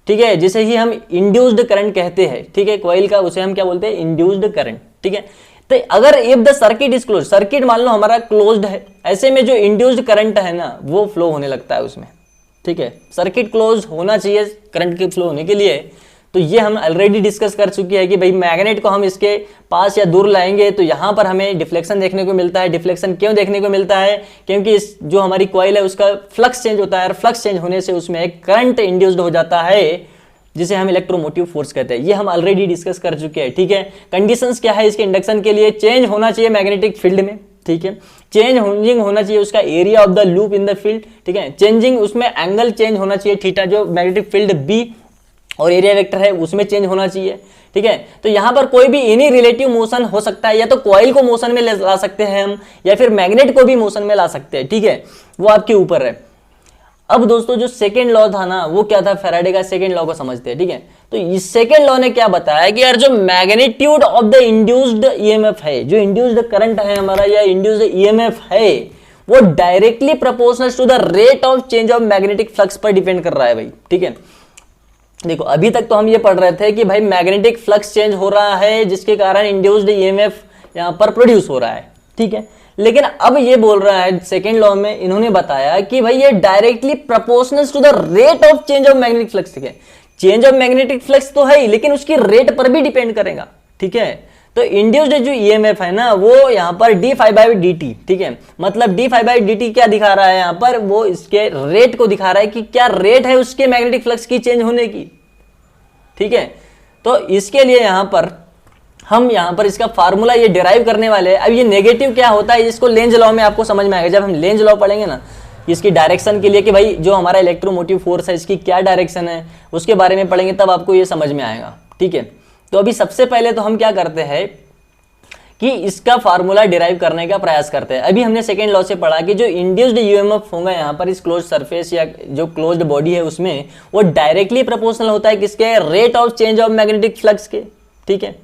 ठीक है, जिसे ही हम इंड्यूस्ड करंट कहते हैं। ठीक है, कॉइल का उसे हम क्या बोलते हैं, इंड्यूस्ड करंट। ठीक है, तो अगर if the circuit is close, circuit मान लो हमारा क्लोज्ड है, ऐसे में जो इंड्यूस्ड करंट है ना वो फ्लो होने लगता है उसमें। ठीक है, सर्किट क्लोज होना चाहिए करंट के फ्लो होने के लिए। तो ये हम ऑलरेडी डिस्कस कर चुके हैं कि भाई मैग्नेट को हम इसके पास या दूर लाएंगे तो यहां पर हमें डिफ्लेक्शन देखने को मिलता है। डिफ्लेक्शन क्यों देखने को मिलता है, क्योंकि इस जो हमारी कॉइल है उसका फ्लक्स चेंज होता है, और फ्लक्स चेंज होने से उसमें एक करंट इंड्यूस्ड हो जाता है जिसे हम इलेक्ट्रोमोटिव फोर्स कहते हैं। ये हम ऑलरेडी डिस्कस कर चुके हैं। ठीक है, कंडीशंस क्या है इसके इंडक्शन के लिए, चेंज होना चाहिए मैग्नेटिक फील्ड में। ठीक है, चेंज होना चाहिए उसका area of the loop in the field. ठीक है, चेंजिंग उसमें एंगल चेंज होना चाहिए थीटा, जो मैग्नेटिक फील्ड बी और एरिया वेक्टर है उसमें चेंज होना चाहिए। ठीक है, तो यहां पर कोई भी एनी रिलेटिव मोशन हो सकता है, या तो कॉइल को मोशन में ला सकते हैं हम, या फिर मैग्नेट को भी मोशन में ला सकते हैं। ठीक है, वो आपके ऊपर है। अब दोस्तों जो सेकेंड लॉ था ना वो क्या था, फैराडे का सेकेंड लॉ को समझते हैं। ठीक है, तो इस सेकेंड लॉ ने क्या बताया कि यार जो magnitude of the induced EMF है, जो इंड्यूस्ड करंट है हमारा या इंड्यूस्ड ईएमएफ है, वो directly proportional to the rate of change of magnetic flux पर डिपेंड कर रहा है भाई। ठीक है, देखो अभी तक तो हम ये पढ़ रहे थे कि भाई मैग्नेटिक फ्लक्स चेंज हो रहा है जिसके कारण इंड्यूस्ड ईएमएफ यहां पर प्रोड्यूस हो रहा है। ठीक है, लेकिन अब ये बोल रहा है सेकेंड लॉ में, इन्होंने बताया कि भाई ये directly proportional to the rate of change of magnetic flux. ठीक है, चेंज ऑफ मैग्नेटिक फ्लक्स तो है ही, लेकिन उसकी रेट पर भी डिपेंड करेगा। ठीक है, तो इंड्यूस्ड जो ईएमएफ है ना वो यहां पर d phi by d t. ठीक है, मतलब d phi by d t क्या दिखा रहा है यहां पर, वो इसके रेट को दिखा रहा है कि क्या रेट है उसके मैग्नेटिक फ्लक्स की चेंज होने की। ठीक है, तो इसके लिए हम यहां पर इसका फार्मूला ये डिराइव करने वाले हैं। अब ये नेगेटिव क्या होता है इसको लेंज लॉ में आपको समझ में आएगा। जब हम लेंज लॉ पढ़ेंगे ना इसकी डायरेक्शन के लिए कि भाई जो हमारा इलेक्ट्रोमोटिव फोर्स है इसकी क्या डायरेक्शन है, उसके बारे में पढ़ेंगे तब आपको ये समझ में आएगा। ठीक है, तो अभी सबसे पहले तो हम क्या करते हैं कि इसका फार्मूला डिराइव करने का प्रयास करते हैं। अभी हमने सेकेंड लॉ से पढ़ा कि जो इंड्यूस्ड ईएमएफ होगा यहाँ पर इस क्लोज सरफेस या जो क्लोज्ड बॉडी है उसमें, वो डायरेक्टली प्रोपोर्शनल होता है किसके, rate of change of magnetic flux के। ठीक है,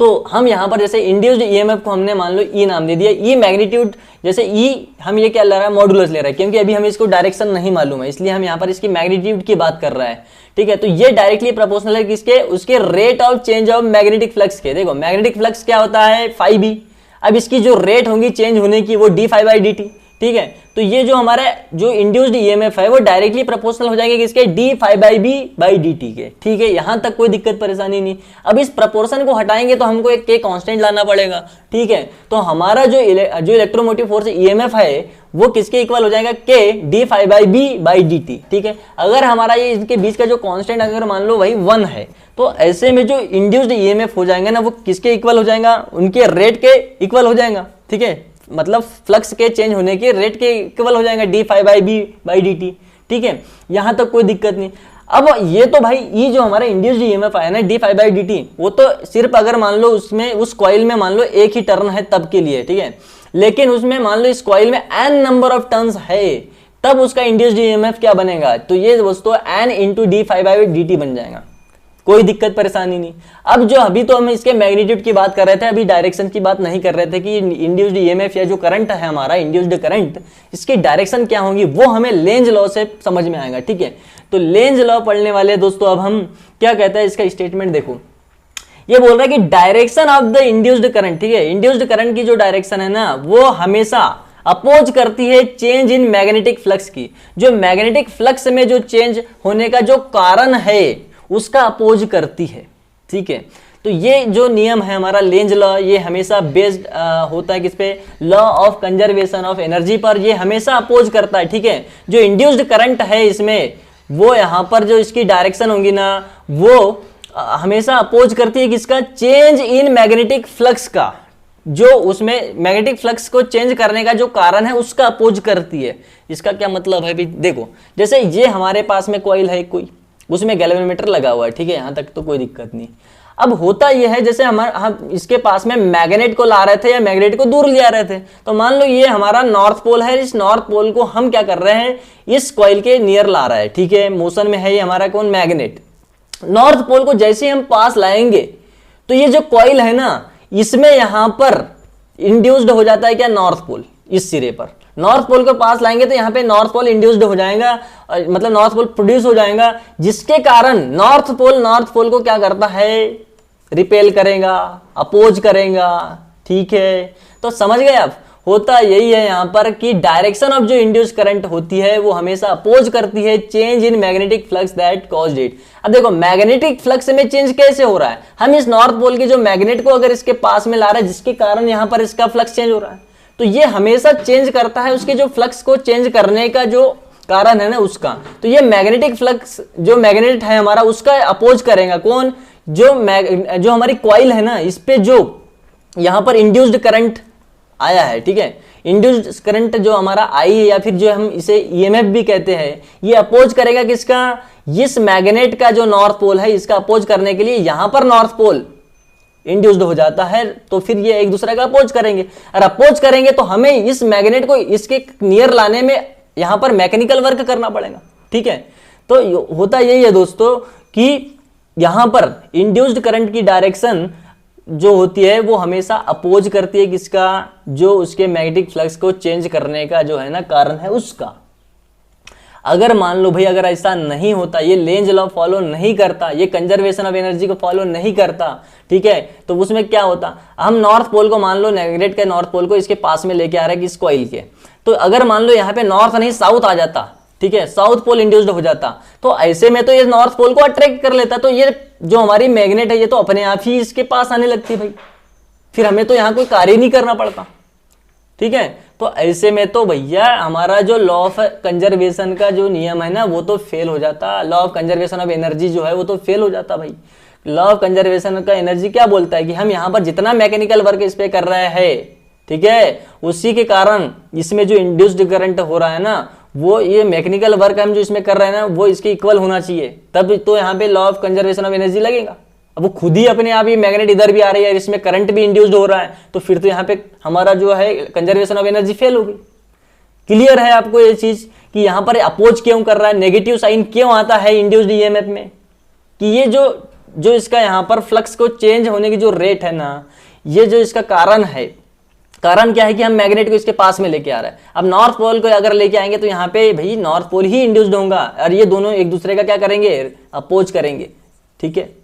तो हम यहां पर जैसे इंड्यूस्ड ईएमएफ को हमने मान लो ई नाम दे दिया, ई मैग्नीट्यूड, जैसे ई हम ये क्या ले रहा है, मॉडुलस ले रहा है, क्योंकि अभी हमें इसको डायरेक्शन नहीं मालूम है, इसलिए हम यहां पर इसकी मैग्नीट्यूड की बात कर रहा है। ठीक है, तो ये डायरेक्टली प्रोपोर्शनल है किसके, उसके rate of change of magnetic flux के। देखो मैग्नेटिक फ्लक्स क्या होता है, फाई बी, अब इसकी जो रेट होगी चेंज होने की वो d phi by d t. ठीक है, तो ये जो हमारा जो इंड्यूस्ड ईएमएफ है वो डायरेक्टली प्रोपोर्शनल हो जाएंगे किसके, d phi by B by d t के। ठीक है, यहां तक कोई दिक्कत परेशानी नहीं। अब इस प्रोपोर्शन को हटाएंगे तो हमको एक के कांस्टेंट लाना पड़ेगा। ठीक है, तो हमारा जो इलेक्ट्रोमोटिव फोर्स ईएमएफ है वो किसके इक्वल हो जाएगा, के d phi by B by d t. ठीक है, अगर हमारा ये इनके बीच का जो कांस्टेंट अगर मान लो वही 1 है, तो ऐसे में जो इंड्यूस्ड ईएमएफ हो जाएंगे ना वो किसके इक्वल हो जाएगा, उनके रेट के इक्वल हो जाएगा। ठीक है, मतलब फ्लक्स के चेंज होने के रेट के इक्वल हो जाएगा d phi by B by d t. ठीक है, यहां तक कोई दिक्कत नहीं। अब ये तो भाई ये जो हमारा इंड्यूस्ड ईएमएफ आया ना d phi by d t, वो तो सिर्फ अगर मान लो उसमें उस कॉइल में मान लो एक ही टर्न है तब के लिए। ठीक है, लेकिन उसमें मान लो इस कॉइल में एन नंबर ऑफ टर्न्स है तब उसका इंड्यूस्ड ईएमएफ क्या बनेगा, तो ये दोस्तों N into d phi by d t बन जाएगा। कोई दिक्कत परेशानी नहीं। अब जो अभी तो हम इसके मैग्नीट्यूड की बात कर रहे थे, अभी डायरेक्शन की बात नहीं कर रहे थे कि इंड्यूस्ड ईएमएफ या जो करंट है हमारा इंड्यूस्ड करंट, इसकी डायरेक्शन क्या होगी वो हमें लेंज लॉ से समझ में आएगा। ठीक है, तो लेंज लॉ पढ़ने वाले दोस्तों अब हम क्या कहते हैं इसका स्टेटमेंट देखो, ये बोल रहा है कि direction of the induced current, ठीक है, इंड्यूस्ड करंट की जो डायरेक्शन है ना वो हमेशा अपोज करती है चेंज इन मैग्नेटिक फ्लक्स की। जो मैग्नेटिक फ्लक्स में जो चेंज होने का जो कारण है उसका अपोज करती है, ठीक है। तो ये जो नियम है हमारा लेंज लॉ, ये हमेशा बेस्ड होता है किस पे, law of conservation of energy पर। ये हमेशा अपोज करता है, ठीक है। जो इंड्यूस्ड करंट है इसमें वो यहां पर जो इसकी डायरेक्शन होगी ना वो हमेशा अपोज करती है किसका, चेंज इन मैग्नेटिक फ्लक्स का। जो उसमें मैग्नेटिक फ्लक्स को चेंज करने का जो कारण है उसका अपोज करती है। इसका क्या मतलब है भी, देखो जैसे ये हमारे पास में कॉइल है कोई, उसमें गैल्वेनोमीटर लगा हुआ है, ठीक है, यहां तक तो कोई दिक्कत नहीं। अब होता यह है जैसे हम इसके पास में मैग्नेट को ला रहे थे या मैग्नेट को दूर ले आ रहे थे, तो मान लो ये हमारा नॉर्थ पोल है, इस नॉर्थ पोल को हम क्या कर रहे हैं, इस कॉइल के नियर ला रहा है, ठीक है, मोशन में है ये हमारा कौन, मैग्नेट। नॉर्थ पोल को जैसे ही हम पास लाएंगे तो ये जो कॉइल है ना इसमें यहां पर इंड्यूस्ड हो जाता है क्या, नॉर्थ पोल। इस सिरे पर नॉर्थ पोल के पास लाएंगे तो यहाँ पे नॉर्थ पोल इंड्यूस्ड हो जाएगा, मतलब नॉर्थ पोल प्रोड्यूस हो जाएगा, जिसके कारण नॉर्थ पोल को क्या करता है, रिपेल करेगा, अपोज करेगा, ठीक है। तो समझ गए आप, होता यही है यहां पर कि डायरेक्शन ऑफ जो इंड्यूस करंट होती है वो हमेशा अपोज करती है change in magnetic flux that caused it. अब देखो मैग्नेटिक फ्लक्स में चेंज कैसे हो रहा है, हम इस नॉर्थ पोल के जो मैग्नेट को अगर इसके पास में ला रहे हैं जिसके कारण यहां पर इसका फ्लक्स चेंज हो रहा है, तो ये हमेशा चेंज करता है उसके जो फ्लक्स को चेंज करने का जो कारण है ना उसका। तो ये मैग्नेटिक फ्लक्स जो मैग्नेट है हमारा उसका अपोज करेगा कौन, जो हमारी कॉइल है ना इस पे जो यहां पर इंड्यूस्ड करंट आया है, ठीक है, इंड्यूस्ड करंट जो हमारा आई है या फिर जो हम इसे ईएमएफ भी कहते हैं, ये अपोज करेगा किसका, इस मैग्नेट का जो नॉर्थ पोल है इसका अपोज करने के लिए यहां पर नॉर्थ पोल इंड्यूस्ड हो जाता है, तो फिर ये एक दूसरे का अपोज करेंगे, और अपोज करेंगे तो हमें इस मैग्नेट को इसके नियर लाने में यहां पर मैकेनिकल वर्क करना पड़ेगा, ठीक है। तो होता यही है दोस्तों कि यहां पर इंड्यूस्ड करंट की डायरेक्शन जो होती है वो हमेशा अपोज करती है किसका, जो उसके मैग्नेटिक फ्लक्स को चेंज करने का जो है ना कारण है उसका। अगर मान लो भाई अगर ऐसा नहीं होता, ये लेंज लॉ फॉलो नहीं करता, ये कंजर्वेशन ऑफ एनर्जी को फॉलो नहीं करता, ठीक है, तो उसमें क्या होता, हम नॉर्थ पोल को मान लो मैग्नेट के नॉर्थ पोल को इसके पास में लेके आ रहे हैं इस कॉइल के, तो अगर मान लो यहाँ पे नॉर्थ नहीं साउथ आ जाता, ठीक है, साउथ पोल इंड्यूस्ड हो जाता, तो ऐसे में तो ये नॉर्थ पोल को अट्रैक्ट कर लेता, तो ये जो हमारी मैग्नेट है ये तो अपने आप ही इसके पास आने लगती भाई, फिर हमें तो यहाँ कोई कार्य नहीं करना पड़ता, ठीक है। तो ऐसे में तो भैया हमारा जो लॉ ऑफ कंजर्वेशन का जो नियम है ना वो तो फेल हो जाता, law of conservation of energy जो है वो तो फेल हो जाता भाई। लॉ ऑफ कंजर्वेशन का एनर्जी क्या बोलता है कि हम यहाँ पर जितना मैकेनिकल वर्क इस पे कर रहे हैं, ठीक है, उसी के कारण इसमें जो इंड्यूस्ड करंट हो रहा है ना वो ये मैकेनिकल वर्क हम जो इसमें कर रहे हैं ना वो इसके इक्वल होना चाहिए, तब तो यहाँ पे law of conservation of energy लगेगा। अब वो खुद ही अपने आप ही मैग्नेट इधर भी आ रही है, इसमें करंट भी इंड्यूस्ड हो रहा है, तो फिर तो यहाँ पे हमारा जो है कंजर्वेशन ऑफ एनर्जी फेल होगी। क्लियर है आपको ये चीज कि यहाँ पर अपोज क्यों कर रहा है, नेगेटिव साइन क्यों आता है इंड्यूस्ड ईएमएफ में, कि ये जो इसका यहाँ पर फ्लक्स को चेंज होने की जो रेट है ना, ये जो इसका कारण है, कारण क्या है कि हम मैग्नेट को इसके पास में लेके आ रहे हैं। अब नॉर्थ पोल को अगर लेके आएंगे तो यहाँ पे भाई नॉर्थ पोल ही इंड्यूस्ड होगा और ये दोनों एक दूसरे का क्या करेंगे, अपोज करेंगे, ठीक है।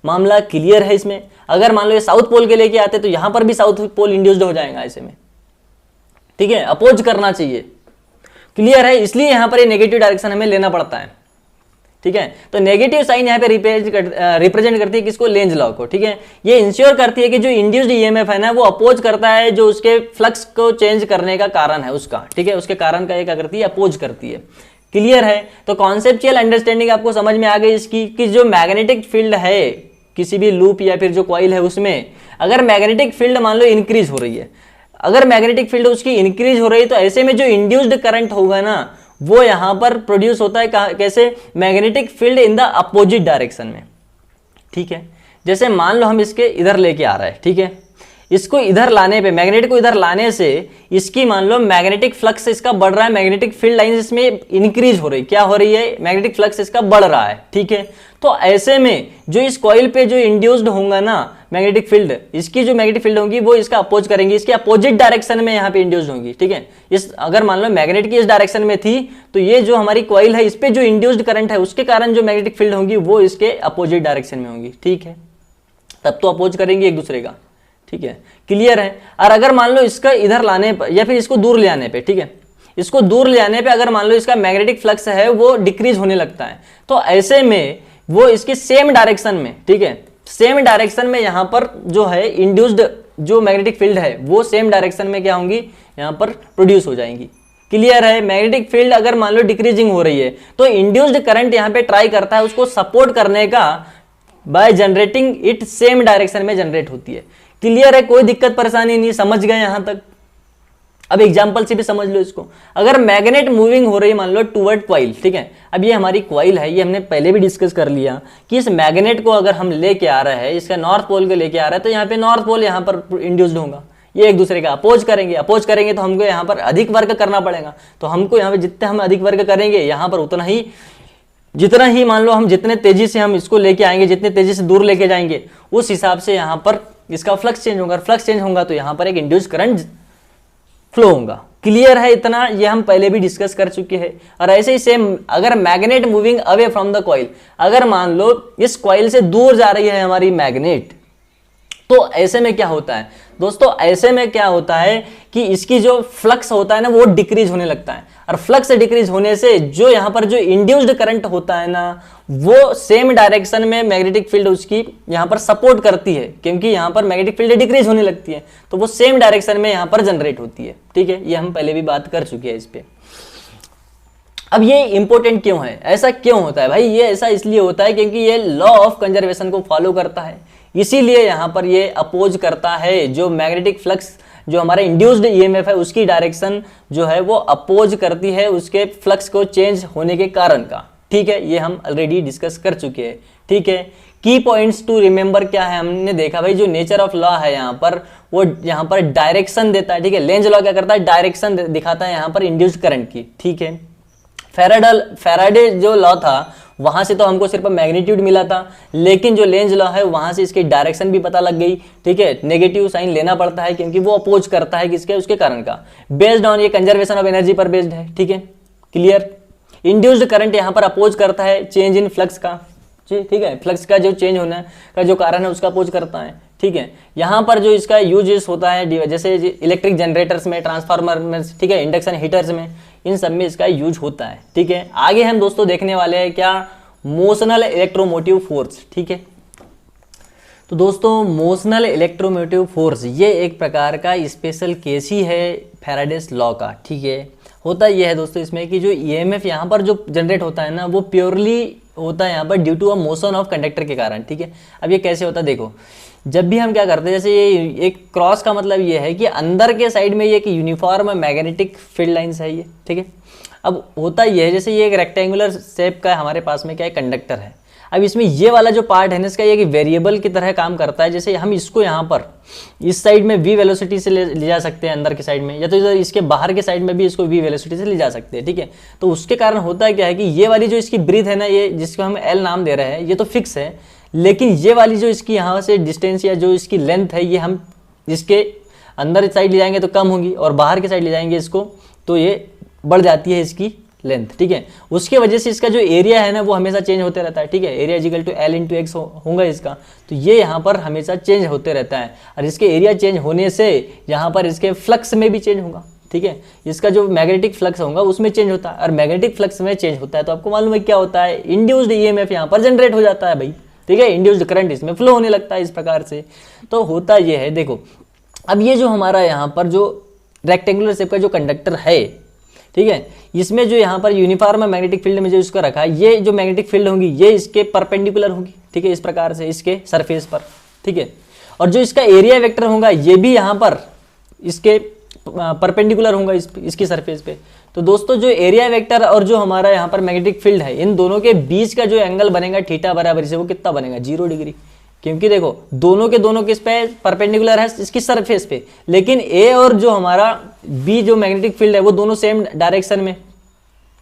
मामला क्लियर है इसमें। अगर मान लो ये साउथ पोल के लेके आते तो यहां पर भी साउथ पोल इंड्यूस्ड हो जाएगा ऐसे में, ठीक है, अपोज करना चाहिए। क्लियर है, इसलिए यहां पर ये नेगेटिव डायरेक्शन हमें लेना पड़ता है, ठीक है। तो नेगेटिव साइन यहां पे रिप्रेजेंट करती है किसको, लेंज लॉ को, ठीक है। ये इंश्योर करती है कि जो इंड्यूस्ड ईएमएफ है ना वो अपोज करता है जो उसके फ्लक्स को चेंज करने का कारण है उसका, ठीक है, उसके कारण का ये क्या करती है, अपोज करती है। क्लियर है। तो कॉन्सेप्चुअल अंडरस्टैंडिंग आपको समझ में आ गई इसकी कि जो मैग्नेटिक फील्ड है किसी भी लूप या फिर जो कॉइल है उसमें अगर मैग्नेटिक फील्ड मान लो इंक्रीज हो रही है, अगर मैग्नेटिक फील्ड उसकी इंक्रीज हो रही है तो ऐसे में जो इंड्यूस्ड करंट होगा ना वो यहां पर प्रोड्यूस होता है कैसे, magnetic field in the opposite direction में, ठीक है। जैसे मान लो हम इसके इधर लेके आ रहे हैं, ठीक है, इसको इधर लाने पे, मैग्नेट को इधर लाने से इसकी मान लो मैग्नेटिक फ्लक्स इसका बढ़ रहा है, मैग्नेटिक फील्ड लाइन इसमें इंक्रीज हो रही, क्या हो रही है, मैग्नेटिक फ्लक्स इसका बढ़ रहा है, ठीक है। तो ऐसे में जो इस कॉइल पे जो इंड्यूस्ड होगा ना मैग्नेटिक फील्ड, इसकी जो मैग्नेटिक फील्ड होगी वो इसका अपोज करेंगी, इसके अपोजिट डायरेक्शन में यहाँ पे इंड्यूस्ड होगी, ठीक है। इस अगर मान लो मैग्नेट की इस डायरेक्शन में थी तो ये जो हमारी कॉइल है इस पे जो इंड्यूस्ड करंट है उसके कारण जो मैग्नेटिक फील्ड होगी वो इसके अपोजिट डायरेक्शन में होगी, ठीक है। तब तो अपोज करेंगे एक दूसरे का, ठीक है, क्लियर है। और अगर मान लो इसका इधर लाने पर या फिर इसको दूर ले आने पे, ठीक है, इसको दूर ले आने पे अगर मान लो इसका मैग्नेटिक फ्लक्स है वो डिक्रीज होने लगता है, तो ऐसे में वो इसके सेम डायरेक्शन में, ठीक है, सेम डायरेक्शन में यहां पर जो है इंड्यूस्ड जो मैग्नेटिक फील्ड है वो सेम डायरेक्शन में क्या होंगी, यहां पर प्रोड्यूस हो जाएंगी, क्लियर है। मैग्नेटिक फील्ड अगर मान लो डिक्रीजिंग हो रही है तो इंड्यूस्ड करंट यहां पे ट्राई करता है उसको सपोर्ट करने का, by generating it same direction में जनरेट होती है, क्लियर है, कोई दिक्कत परेशानी नहीं, समझ गए यहां तक। अब एग्जांपल से भी समझ लो इसको, अगर मैग्नेट मूविंग हो रही है मान लो टुवर्ड कॉइल, ठीक है, अब ये हमारी कॉइल है, ये हमने पहले भी डिस्कस कर लिया कि इस मैग्नेट को अगर हम लेके आ रहे हैं, इसका नॉर्थ पोल को लेके आ रहा है, तो यहाँ पे नॉर्थ पोल यहाँ पर इंड्यूस्ड होगा, ये एक दूसरे का अपोज करेंगे तो हमको यहाँ पर अधिक वर्क करना पड़ेगा, तो हमको यहाँ पे जितने हम अधिक वर्क करेंगे यहाँ पर उतना ही, जितना ही मान लो हम जितने तेजी से हम इसको लेके आएंगे, जितने तेजी से दूर लेके जाएंगे, उस हिसाब से यहाँ पर इसका फ्लक्स चेंज होगा, फ्लक्स चेंज होगा तो यहाँ पर एक इंड्यूस करंट फ्लो होगा, क्लियर है इतना, ये हम पहले भी डिस्कस कर चुके हैं। और ऐसे ही सेम अगर magnet moving away from the coil, अगर मान लो इस कॉइल से दूर जा रही है हमारी मैग्नेट, तो ऐसे में क्या होता है दोस्तों, ऐसे में क्या होता है कि इसकी जो फ्लक्स होता है ना वो डिक्रीज होने लगता है, और फ्लक्स डिक्रीज होने से जो यहाँ पर जो इंड्यूस्ड करंट होता है ना वो सेम डायरेक्शन में मैग्नेटिक फील्ड उसकी यहाँ पर सपोर्ट करती है, क्योंकि यहाँ पर मैग्नेटिक फील्ड डिक्रीज होने लगती है तो वो सेम डायरेक्शन में यहाँ पर जनरेट होती है, ठीक है, ये हम पहले भी बात कर चुके हैं इस पे। अब ये इंपॉर्टेंट क्यों है, ऐसा क्यों होता है भाई, ये ऐसा इसलिए होता है क्योंकि ये लॉ ऑफ कंजर्वेशन को फॉलो करता है, इसीलिए यहां पर ये अपोज करता है, जो मैग्नेटिक फ्लक्स जो हमारा इंड्यूस्ड ईएमएफ है उसकी डायरेक्शन जो है वो अपोज करती है उसके फ्लक्स को चेंज होने के कारण का, ठीक है, ये हम ऑलरेडी डिस्कस कर चुके हैं, ठीक है। की पॉइंट्स टू रिमेंबर क्या है, हमने देखा भाई जो नेचर ऑफ लॉ है यहाँ पर वो यहाँ पर डायरेक्शन देता है, ठीक है, लेंज लॉ क्या करता है, डायरेक्शन दिखाता है यहाँ पर इंड्यूस्ड करंट की, ठीक है। फैराडे जो लॉ था वहां से तो हमको सिर्फ मैग्नीट्यूड मिला था, लेकिन जो लेंज लॉ है वहां से इसकी डायरेक्शन भी पता लग गई, ठीक है, नेगेटिव साइन लेना पड़ता है क्योंकि वो अपोज करता है किसके, उसके कारण का, बेस्ड ऑन ये कंजर्वेशन ऑफ एनर्जी पर बेस्ड है, ठीक है, क्लियर। इंड्यूस्ड करंट यहाँ पर अपोज करता है चेंज इन फ्लक्स का, ठीक है, फ्लक्स का जो चेंज होना का जो कारण है उसका अपोज करता है, ठीक है। यहाँ पर जो इसका यूजेस होता है जैसे इलेक्ट्रिक जनरेटर्स में, ट्रांसफार्मर में, ठीक है, इंडक्शन हीटर्स में, इन सब में इसका यूज होता है, ठीक है। आगे हम दोस्तों देखने वाले हैं क्या, मोशनल इलेक्ट्रोमोटिव फोर्स, ठीक है। तो दोस्तों मोशनल इलेक्ट्रोमोटिव फोर्स ये एक प्रकार का स्पेशल केस ही है फैराडेस लॉ का, ठीक है। होता यह है दोस्तों इसमें कि जो ईएमएफ यहाँ पर जो जनरेट होता है ना वो प्योरली होता है यहाँ पर due to a motion of conductor के कारण, ठीक है। अब ये कैसे होता है देखो, जब भी हम क्या करते हैं, जैसे ये एक क्रॉस का मतलब ये है कि अंदर के साइड में ये एक यूनिफॉर्म मैग्नेटिक फील्ड लाइंस है ये, ठीक है। अब होता ये है जैसे ये एक रेक्टेंगुलर शेप का हमारे पास में क्या है, कंडक्टर है। अब इसमें ये वाला जो पार्ट है ना इसका ये वेरिएबल की तरह काम करता है, जैसे हम इसको यहाँ पर इस साइड में v वेलोसिटी से ले जा सकते हैं अंदर के साइड में, या तो इधर इसके बाहर के साइड में भी इसको v वेलोसिटी से ले जा सकते हैं, ठीक है। तो उसके कारण होता है क्या है कि ये वाली जो इसकी ब्रीथ है ना, ये जिसको हम L नाम दे रहे हैं, ये तो फिक्स है, लेकिन ये वाली जो इसकी यहाँ से डिस्टेंस या जो इसकी लेंथ है ये हम इसके अंदर साइड ले जाएंगे तो कम होगी, और बाहर के साइड ले जाएंगे इसको तो ये बढ़ जाती है इसकी लेंथ, ठीक है। उसके वजह से इसका जो एरिया है ना वो हमेशा चेंज होते रहता है, ठीक है। Area equal to L into x होगा इसका, तो ये यहाँ पर हमेशा चेंज होते रहता है, और इसके एरिया चेंज होने से यहाँ पर इसके फ्लक्स में भी चेंज होगा, ठीक है। इसका जो मैग्नेटिक फ्लक्स होगा उसमें चेंज होता है, और मैग्नेटिक फ्लक्स में चेंज होता है तो आपको मालूम है क्या होता है, इंड्यूस्ड ईएमएफ यहाँ पर जनरेट हो जाता है भाई, ठीक है। इंड्यूस्ड करंट इसमें फ्लो होने लगता है इस प्रकार से। तो होता ये है देखो, अब ये जो हमारा यहाँ पर जो रेक्टेंगुलर शेप का जो कंडक्टर है, ठीक है, इसमें जो यहाँ पर यूनिफॉर्म मैग्नेटिक फील्ड में जो इसको रखा है, ये जो मैग्नेटिक फील्ड होंगी ये इसके परपेंडिकुलर होगी, ठीक है, इस प्रकार से इसके सरफेस पर, ठीक है। और जो इसका एरिया वेक्टर होगा ये भी यहाँ पर इसके परपेंडिकुलर होगा इसकी सरफेस पे। तो दोस्तों जो एरिया वेक्टर और जो हमारा यहाँ पर मैग्नेटिक फील्ड है, इन दोनों के बीच का जो एंगल बनेगा थीटा बराबर से, वो कितना बनेगा, 0 डिग्री, क्योंकि देखो दोनों के दोनों किस पे परपेंडिकुलर है, इसकी सरफेस पे, लेकिन ए और जो हमारा बी जो मैग्नेटिक फील्ड है वो दोनों सेम डायरेक्शन में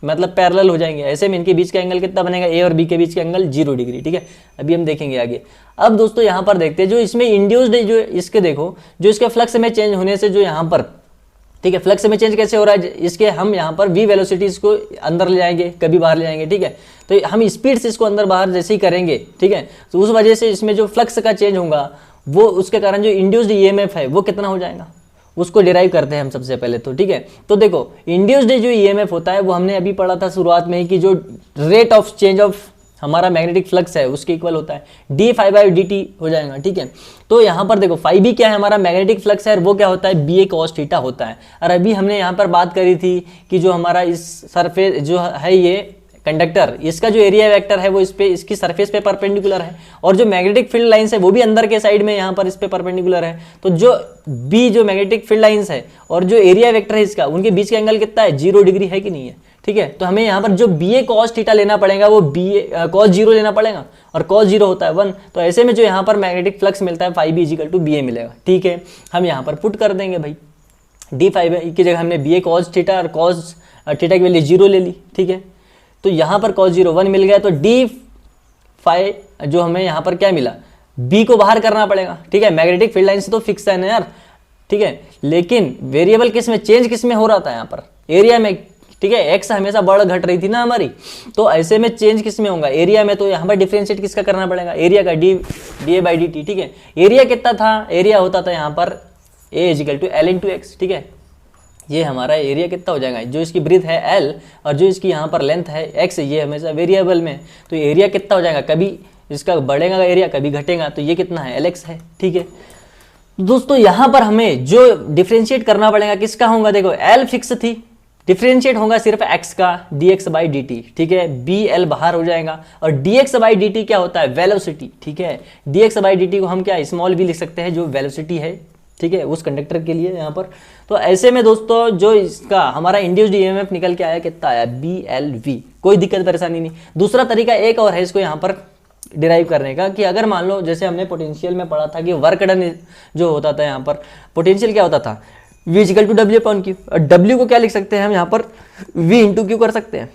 मतलब पैरेलल हो जाएंगे, ऐसे में इनके बीच का एंगल कितना बनेगा, ए और बी के बीच का एंगल 0 डिग्री, ठीक है। अभी हम देखेंगे आगे। अब दोस्तों यहाँ पर देखते हैं जो इसमें इंड्यूस्ड जो इसके देखो जो इसके फ्लक्स में चेंज होने से जो यहाँ पर ठीक है। फ्लक्स में चेंज कैसे हो रहा है, इसके हम यहाँ पर v वेलोसिटी इसको अंदर ले जाएंगे, कभी बाहर ले जाएंगे, ठीक है। तो हम स्पीड से इसको अंदर बाहर जैसे ही करेंगे, ठीक है, तो उस वजह से इसमें जो फ्लक्स का चेंज होगा वो उसके कारण जो इंड्यूस्ड ईएमएफ है वो कितना हो जाएगा, उसको डिराइव करते हैं हम सबसे पहले तो, ठीक है। तो देखो इंड्यूस्ड जो ईएमएफ होता है वो हमने अभी पढ़ा था शुरुआत में ही कि जो रेट ऑफ चेंज ऑफ हमारा मैग्नेटिक फ्लक्स है उसके इक्वल होता है d phi by d t हो जाएगा, ठीक है। तो यहाँ पर देखो फाई बी क्या है, हमारा मैग्नेटिक फ्लक्स है, और वो क्या होता है बी ए कॉस थीटा होता है। और अभी हमने यहाँ पर बात करी थी कि जो हमारा इस सरफेस जो है ये कंडक्टर, इसका जो एरिया वेक्टर है वो इस पे इसकी सरफेस पे परपेंडिकुलर है, और जो मैग्नेटिक फील्ड लाइंस है वो भी अंदर के साइड में यहाँ पर इस पे परपेंडिकुलर है। तो जो बी जो मैग्नेटिक फील्ड लाइंस है और जो एरिया वेक्टर है इसका, उनके बीच का एंगल कितना है, 0 डिग्री है कि नहीं है, ठीक है। तो हमें यहाँ पर जो बी ए कॉस थीटा लेना पड़ेगा वो बी ए कॉस 0 लेना पड़ेगा, और कॉस 0 होता है 1। तो ऐसे में जो यहाँ पर मैग्नेटिक फ्लक्स मिलता है phi B is equal to B A मिलेगा, ठीक है। हम यहाँ पर पुट कर देंगे भाई, डी फाई की जगह हमने बी ए कॉस थीटा और कॉस थीटा की वैल्यू 0 ले ली, ठीक है। तो यहाँ पर कॉस 0 1 मिल गया, तो डी फाई जो हमें यहाँ पर क्या मिला, बी को बाहर करना पड़ेगा, ठीक है। मैग्नेटिक फील्ड लाइन से तो फिक्स है ना यार, ठीक है, लेकिन वेरिएबल किस में, चेंज किस में हो रहा था यहाँ पर, एरिया में, ठीक है। एक्स हमेशा बढ़ घट रही थी ना हमारी, तो ऐसे में चेंज किस में होगा, एरिया में। तो यहाँ पर डिफरेंशिएट किसका करना पड़ेगा, एरिया का, D A by d t, ठीक है। एरिया कितना था, एरिया होता था यहाँ पर A is equal to L into X, ठीक है। ये हमारा एरिया कितना हो जाएगा, जो इसकी ब्रीथ है एल और जो इसकी यहाँ पर लेंथ है एक्स, ये हमेशा वेरिएबल में, तो एरिया कितना हो जाएगा, कभी इसका बढ़ेगा एरिया कभी घटेगा, तो ये कितना है, एल एक्स है, ठीक है। दोस्तों यहाँ पर हमें जो डिफरेंशिएट करना पड़ेगा किसका होगा, देखो एल फिक्स थी, डिफरेंशिएट होगा सिर्फ x का dx बाई डी टी, ठीक है। बी एल बाहर हो जाएगा, और dx बाई डी टी क्या होता है, वेलोसिटी, ठीक है। dx बाई डी टी को हम क्या स्मॉल v लिख सकते हैं, जो वेलोसिटी है, ठीक है, उस कंडक्टर के लिए यहाँ पर। तो ऐसे में दोस्तों जो इसका हमारा इंड्यूस्ड ईएमएफ निकल के आया कितना आया, बी एल वी, कोई दिक्कत परेशानी नहीं। दूसरा तरीका एक और है इसको यहाँ पर डिराइव करने का, कि अगर मान लो जैसे हमने पोटेंशियल में पढ़ा था कि वर्क डन जो होता था यहाँ पर, पोटेंशियल क्या होता था, v is equal to W upon Q, और w को क्या लिख सकते हैं हम यहाँ पर v इंटू क्यू कर सकते हैं,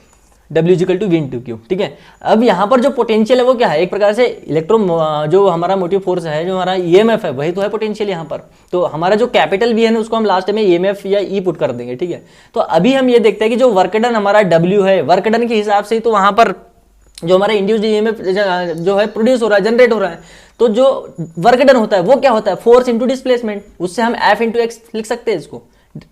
w is equal to v into Q, ठीक है। अब यहाँ पर जो पोटेंशियल है वो क्या है, एक प्रकार से जो हमारा मोटिव फोर्स है, जो हमारा ईएमएफ है वही तो है पोटेंशियल यहाँ पर। तो हमारा जो कैपिटल v है ना उसको हम लास्ट में ईएमएफ या ई पुट कर देंगे, ठीक है। तो अभी हम ये देखते हैं कि जो वर्क डन हमारा w है, वर्क डन के हिसाब से तो वहाँ पर जो हमारा इंड्यूस्ड ईएमएफ जो है प्रोड्यूस हो रहा है, जनरेट हो रहा है, तो जो वर्क डन होता है वो क्या होता है, फोर्स इंटू डिस्प्लेसमेंट, उससे हम एफ इंटू एक्स लिख सकते हैं इसको,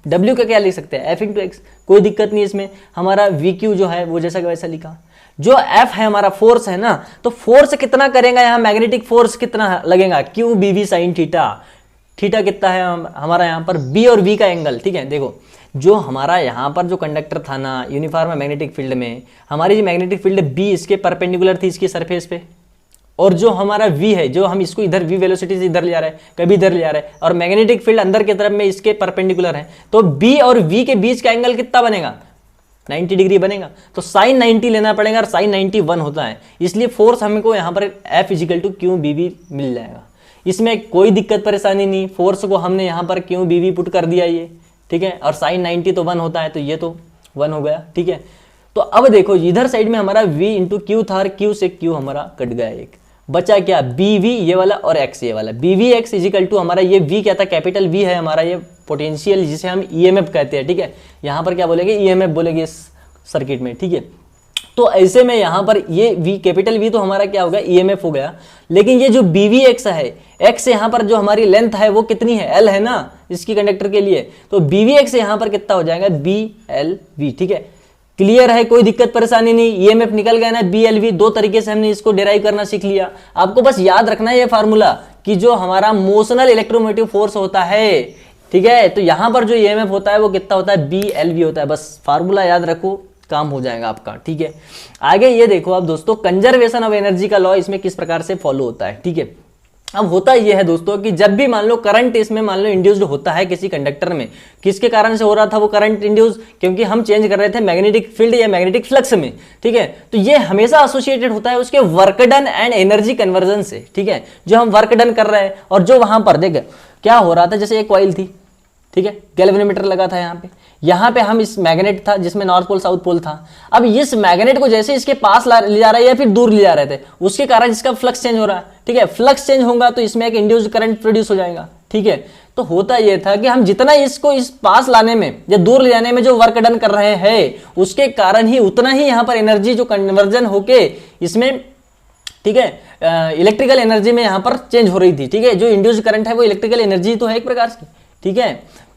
W का क्या लिख सकते हैं, एफ इंटू एक्स, कोई दिक्कत नहीं इसमें। हमारा वी क्यू जो है वो जैसा कि वैसा लिखा, जो एफ है हमारा फोर्स है ना, तो फोर्स कितना करेगा यहाँ, मैग्नेटिक फोर्स कितना लगेगा, q B v sine theta, theta कितना है हमारा यहाँ पर बी और वी का एंगल, ठीक है। देखो जो हमारा यहाँ पर जो कंडक्टर था ना यूनिफॉर्म मैग्नेटिक फील्ड में, हमारी जो मैग्नेटिक फील्ड बी इसके परपेंडिकुलर थी इसकी सरफेस पे, और जो हमारा v है, जो हम इसको इधर v वेलोसिटी से इधर ले जा रहे हैं, कभी इधर ले जा रहे हैं, और मैग्नेटिक फील्ड अंदर की तरफ में इसके परपेंडिकुलर है, तो b और v के बीच का एंगल कितना बनेगा, 90 डिग्री बनेगा। तो साइन 90 लेना पड़ेगा, और साइन 90 1 होता है, इसलिए फोर्स हमको यहाँ पर F is equal to Q B V मिल जाएगा। इसमें कोई दिक्कत परेशानी नहीं, फोर्स को हमने यहाँ पर क्यू बी वी पुट कर दिया ये, ठीक है, और साइन 90 तो 1 होता है, तो ये तो 1 हो गया, ठीक है। तो अब देखो इधर साइड में हमारा v इंटू क्यू था, और q से q हमारा कट गया, एक बचा क्या, बी वी ये वाला और x ये वाला, B v x is equal to हमारा ये v क्या था, कैपिटल V है हमारा ये पोटेंशियल जिसे हम ईएमएफ कहते हैं, ठीक है। यहाँ पर क्या बोलेंगे, ईएमएफ बोलेंगे इस सर्किट में, ठीक है। तो ऐसे में यहाँ पर ये v कैपिटल V तो हमारा क्या होगा, ईएमएफ हो गया, लेकिन ये जो बी वी एक्स है, x यहाँ पर जो हमारी लेंथ है वो कितनी है, l है ना इसकी कंडक्टर के लिए, तो बी वी एक्स यहाँ पर कितना हो जाएगा, बी एल वी, ठीक है। क्लियर है, कोई दिक्कत परेशानी नहीं, ईएमएफ निकल गया ना, BLV, दो तरीके से हमने इसको डिराइव करना सीख लिया। आपको बस याद रखना है ये फार्मूला कि जो हमारा मोशनल इलेक्ट्रोमोटिव फोर्स होता है, ठीक है, तो यहां पर जो ईएमएफ होता है वो कितना होता है, BLV होता है। बस फार्मूला याद रखो, काम हो जाएगा आपका, ठीक है। आगे ये देखो आप दोस्तों, कंजर्वेशन ऑफ एनर्जी का लॉ इसमें किस प्रकार से फॉलो होता है, ठीक है। अब होता यह है दोस्तों कि जब भी मान लो करंट इसमें मान लो इंड्यूस्ड होता है किसी कंडक्टर में, किसके कारण से हो रहा था वो करंट इंड्यूस, क्योंकि हम चेंज कर रहे थे मैग्नेटिक फील्ड या मैग्नेटिक फ्लक्स में, ठीक है। तो ये हमेशा एसोसिएटेड होता है उसके work done and energy conversion से, ठीक है। जो हम वर्क डन कर रहे हैं और जो वहां पर देख क्या हो रहा था, जैसे एक कॉइल थी, ठीक है, गैल्वेनोमीटर लगा था यहाँ पे हम इस मैग्नेट था जिसमें नॉर्थ पोल साउथ पोल था। अब इस मैग्नेट को जैसे इसके पास ले जा रहा है या फिर दूर ले जा रहे थे, उसके कारण इसका फ्लक्स चेंज हो रहा है, ठीक है। फ्लक्स चेंज होगा तो इसमें एक इंड्यूस्ड करंट प्रोड्यूस हो जाएगा, ठीक है। तो होता यह था कि हम जितना इसको इस पास लाने में या दूर ले जाने में जो वर्क डन कर रहे हैं, उसके कारण ही उतना ही यहाँ पर एनर्जी जो कन्वर्जन होके इसमें, ठीक है, इलेक्ट्रिकल एनर्जी में यहाँ पर चेंज हो रही थी। ठीक है, जो इंड्यूस्ड करंट है वो इलेक्ट्रिकल एनर्जी तो है एक प्रकार की। ठीक है,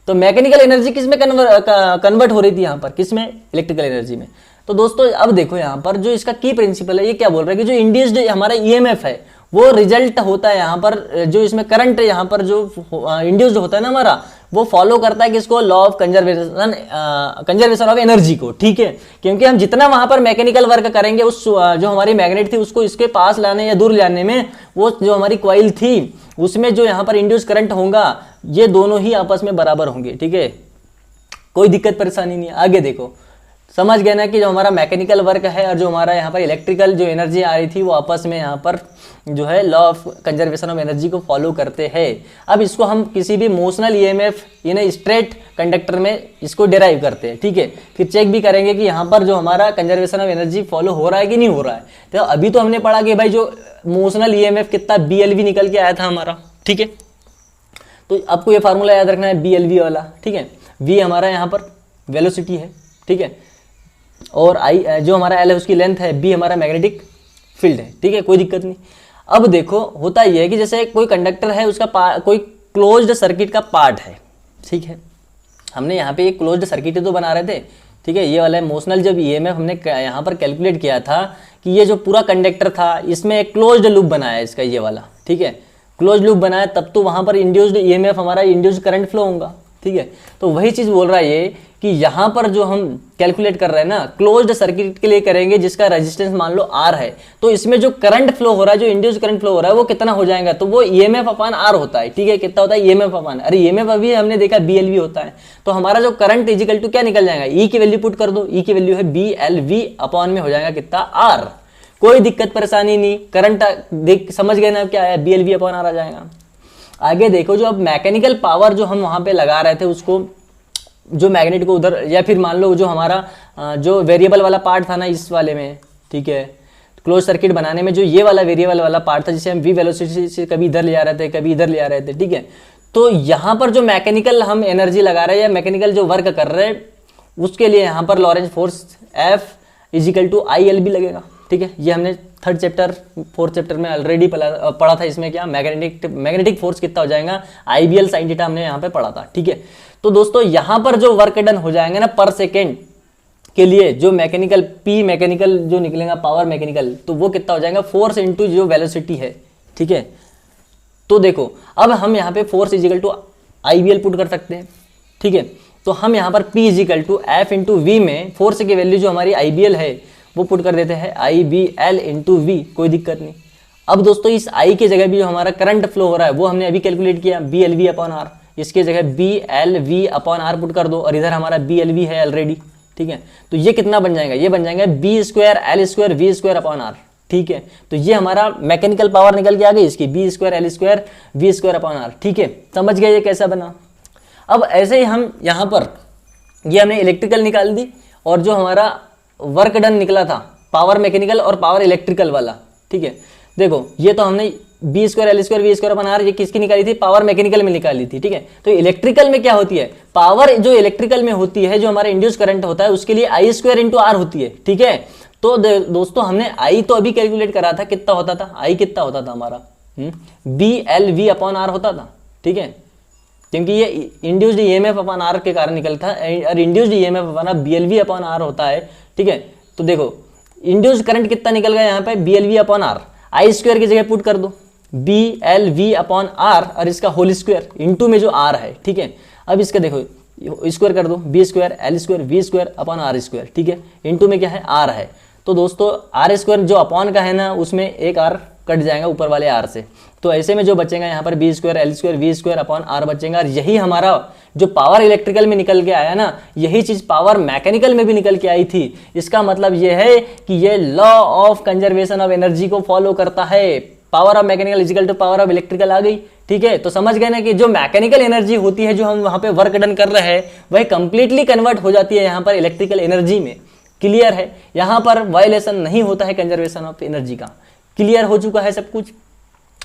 तो मैकेनिकल एनर्जी किस में कन्वर्ट हो रही थी यहाँ पर, किस में, इलेक्ट्रिकल एनर्जी में। तो दोस्तों अब देखो यहाँ पर जो इसका की प्रिंसिपल है, ये क्या बोल रहा है कि जो इंड्यूस्ड हमारा ईएमएफ है वो रिजल्ट होता है यहाँ पर, जो इसमें करंट यहाँ पर जो इंड्यूस्ड होता है ना हमारा, वो फॉलो करता है किसको, law of conservation of energy को। ठीक है, क्योंकि हम जितना वहां पर मैकेनिकल वर्क करेंगे, उस जो हमारी मैग्नेट थी उसको इसके पास लाने या दूर लाने में, वो जो हमारी कॉइल थी उसमें जो यहाँ पर इंड्यूस करंट होगा, ये दोनों ही आपस में बराबर होंगे। ठीक है, कोई दिक्कत परेशानी नहीं है। आगे देखो, समझ गए ना कि जो हमारा मैकेनिकल वर्क है और जो हमारा यहाँ पर इलेक्ट्रिकल जो एनर्जी आ रही थी वो आपस में यहाँ पर जो है law of conservation of energy को फॉलो करते हैं। अब इसको हम किसी भी motional EMF in straight conductor में इसको डिराइव करते हैं। ठीक है, फिर चेक भी करेंगे कि यहाँ पर जो हमारा कंजर्वेशन ऑफ एनर्जी फॉलो हो रहा है कि नहीं हो रहा है। तो अभी तो हमने पढ़ा कि भाई जो मोशनल ईएमएफ कितना BLV निकल के आया था हमारा। ठीक है, तो आपको ये फार्मूला याद रखना है BLV वाला। ठीक है, V हमारा यहाँ पर वेलोसिटी है। ठीक है, और I जो हमारा L है उसकी लेंथ है, B हमारा मैग्नेटिक फील्ड है। ठीक है, कोई दिक्कत नहीं। अब देखो होता यह है कि जैसे कोई कंडक्टर है, उसका कोई क्लोज्ड सर्किट का पार्ट है। ठीक है, हमने यहाँ पे एक क्लोज्ड सर्किट तो बना रहे थे। ठीक है, ये वाला इमोशनल जब ईएमएफ हमने यहाँ पर कैलकुलेट किया था कि ये जो पूरा कंडक्टर था इसमें एक क्लोज्ड लूप बनाया इसका, ये वाला। ठीक है, क्लोज लूप बनाया तब तो वहां पर इंड्यूस्ड ईएमएफ हमारा इंड्यूस्ड करंट फ्लो होगा। ठीक है, तो वही चीज बोल रहा है ये कि यहाँ पर जो हम कैलकुलेट कर रहे हैं ना, क्लोज्ड सर्किट के लिए करेंगे जिसका रेजिस्टेंस मान लो R है, तो इसमें जो करंट फ्लो हो रहा है, जो इंड्यूस्ड करंट फ्लो हो रहा है वो कितना हो जाएगा, तो वो EMF अपॉन R होता है। ठीक है, कितना होता है EMF अपॉन, अरे EMF अभी हमने देखा BLV होता है, तो हमारा जो करंट इजिकल टू क्या निकल जाएगा, E की वैल्यू पुट कर दो, E की वैल्यू है BLV अपॉन में हो जाएगा कितना R। कोई दिक्कत परेशानी नहीं, करंट देख समझ गए ना क्या है, BLV अपॉन R आ जाएगा। आगे देखो, जो अब मैकेनिकल पावर जो हम वहां पे लगा रहे थे उसको, जो मैग्नेट को उधर, या फिर मान लो जो हमारा जो वेरिएबल वाला पार्ट था ना इस वाले में, ठीक है, क्लोज सर्किट बनाने में जो ये वाला वेरिएबल वाला पार्ट था जिसे हम V वेलोसिटी से कभी इधर ले आ रहे थे कभी इधर ले आ रहे थे। ठीक है, तो यहाँ पर जो मैकेनिकल हम एनर्जी लगा रहे हैं या मैकेनिकल जो वर्क कर रहे हैं उसके लिए यहाँ पर Lorentz force F is equal to ILB लगेगा। ठीक है, ये हमने थर्ड चैप्टर फोर्थ चैप्टर में ऑलरेडी पढ़ा था। इसमें क्या मैग्नेटिक फोर्स कितना हो जाएगा, IBL साइन थीटा हमने यहाँ पे पढ़ा था। ठीक है, तो दोस्तों यहाँ पर जो वर्क डन हो जाएंगे ना पर सेकेंड के लिए, जो मैकेनिकल P मैकेनिकल जो निकलेगा पावर मैकेनिकल, तो वो कितना हो जाएगा, फोर्स इंटू जो वेलोसिटी है। ठीक है, तो देखो अब हम यहाँ पे force is equal to IBL put कर सकते हैं। ठीक है, तो हम यहाँ पर P is equal to F into V में फोर्स की वैल्यू जो हमारी IBL है वो पुट कर देते हैं IBL इंटू V, कोई दिक्कत नहीं। अब दोस्तों इस I की जगह भी जो हमारा करंट फ्लो हो रहा है वो हमने अभी कैलकुलेट किया, BLV अपॉन R, इसके जगह BLV अपॉन R पुट कर दो, और इधर हमारा BLV है ऑलरेडी। ठीक है, तो ये कितना बन जाएगा, ये बन जाएगा B square L square V square upon R। ठीक है, तो ये हमारा मैकेनिकल पावर निकल के आ गई इसकी, B square L square V square upon R। ठीक है, समझ गए ये कैसा बना। अब ऐसे ही हम यहाँ पर ये हमने इलेक्ट्रिकल निकाल दी, और जो हमारा वर्क डन निकला था पावर मैकेनिकल और पावर इलेक्ट्रिकल वाला। ठीक है, देखो ये तो हमने B square L square V square upon R ये किसकी निकाली थी, पावर मैकेनिकल में निकाली थी। ठीक है, तो इलेक्ट्रिकल में क्या होती है, पावर जो इलेक्ट्रिकल में होती है, जो हमारा इंड्यूस करंट होता है उसके लिए I स्क्वायर इंटू R होती है। ठीक है, तो दोस्तों हमने I तो अभी कैलकुलेट करा था, कितना होता था, I कितना होता था हमारा BLV अपॉन R होता था। ठीक है, क्योंकि ये इंड्यूस्ड EMF अपॉन R के कारण निकलता है, और induced EMF upon BLV upon R होता है। ठीक है, तो देखो इंड्यूस्ड करंट कितना निकल गया यहाँ पे, BLV upon R, I square की जगह पुट कर दो BLV अपॉन R, और इसका होल स्क्वायर इंटू में जो R है। ठीक है, अब इसका देखो स्क्वायर कर दो, B square L square V square upon R square. ठीक है, इंटू में क्या है, R है, तो दोस्तों R स्क्वायर जो अपॉन का है ना उसमें एक R कट जाएगा ऊपर वाले R से, तो ऐसे में जो बचेगा यहाँ पर B square L square V square upon R बचेगा। और यही हमारा जो पावर इलेक्ट्रिकल में निकल के आया ना, यही चीज पावर मैकेनिकल में भी निकल के आई थी। इसका मतलब ये है कि ये law of conservation of energy को फॉलो करता है। Power of mechanical is equal to power of electrical आ गई। ठीक है, तो समझ गए ना कि जो मैकेनिकल एनर्जी होती है जो हम वहां पे वर्क डन कर रहे हैं वह कंप्लीटली कन्वर्ट हो जाती है यहाँ पर इलेक्ट्रिकल एनर्जी में। क्लियर है, यहाँ पर वायलेशन नहीं होता है कंजर्वेशन ऑफ एनर्जी का। क्लियर हो चुका है सब कुछ।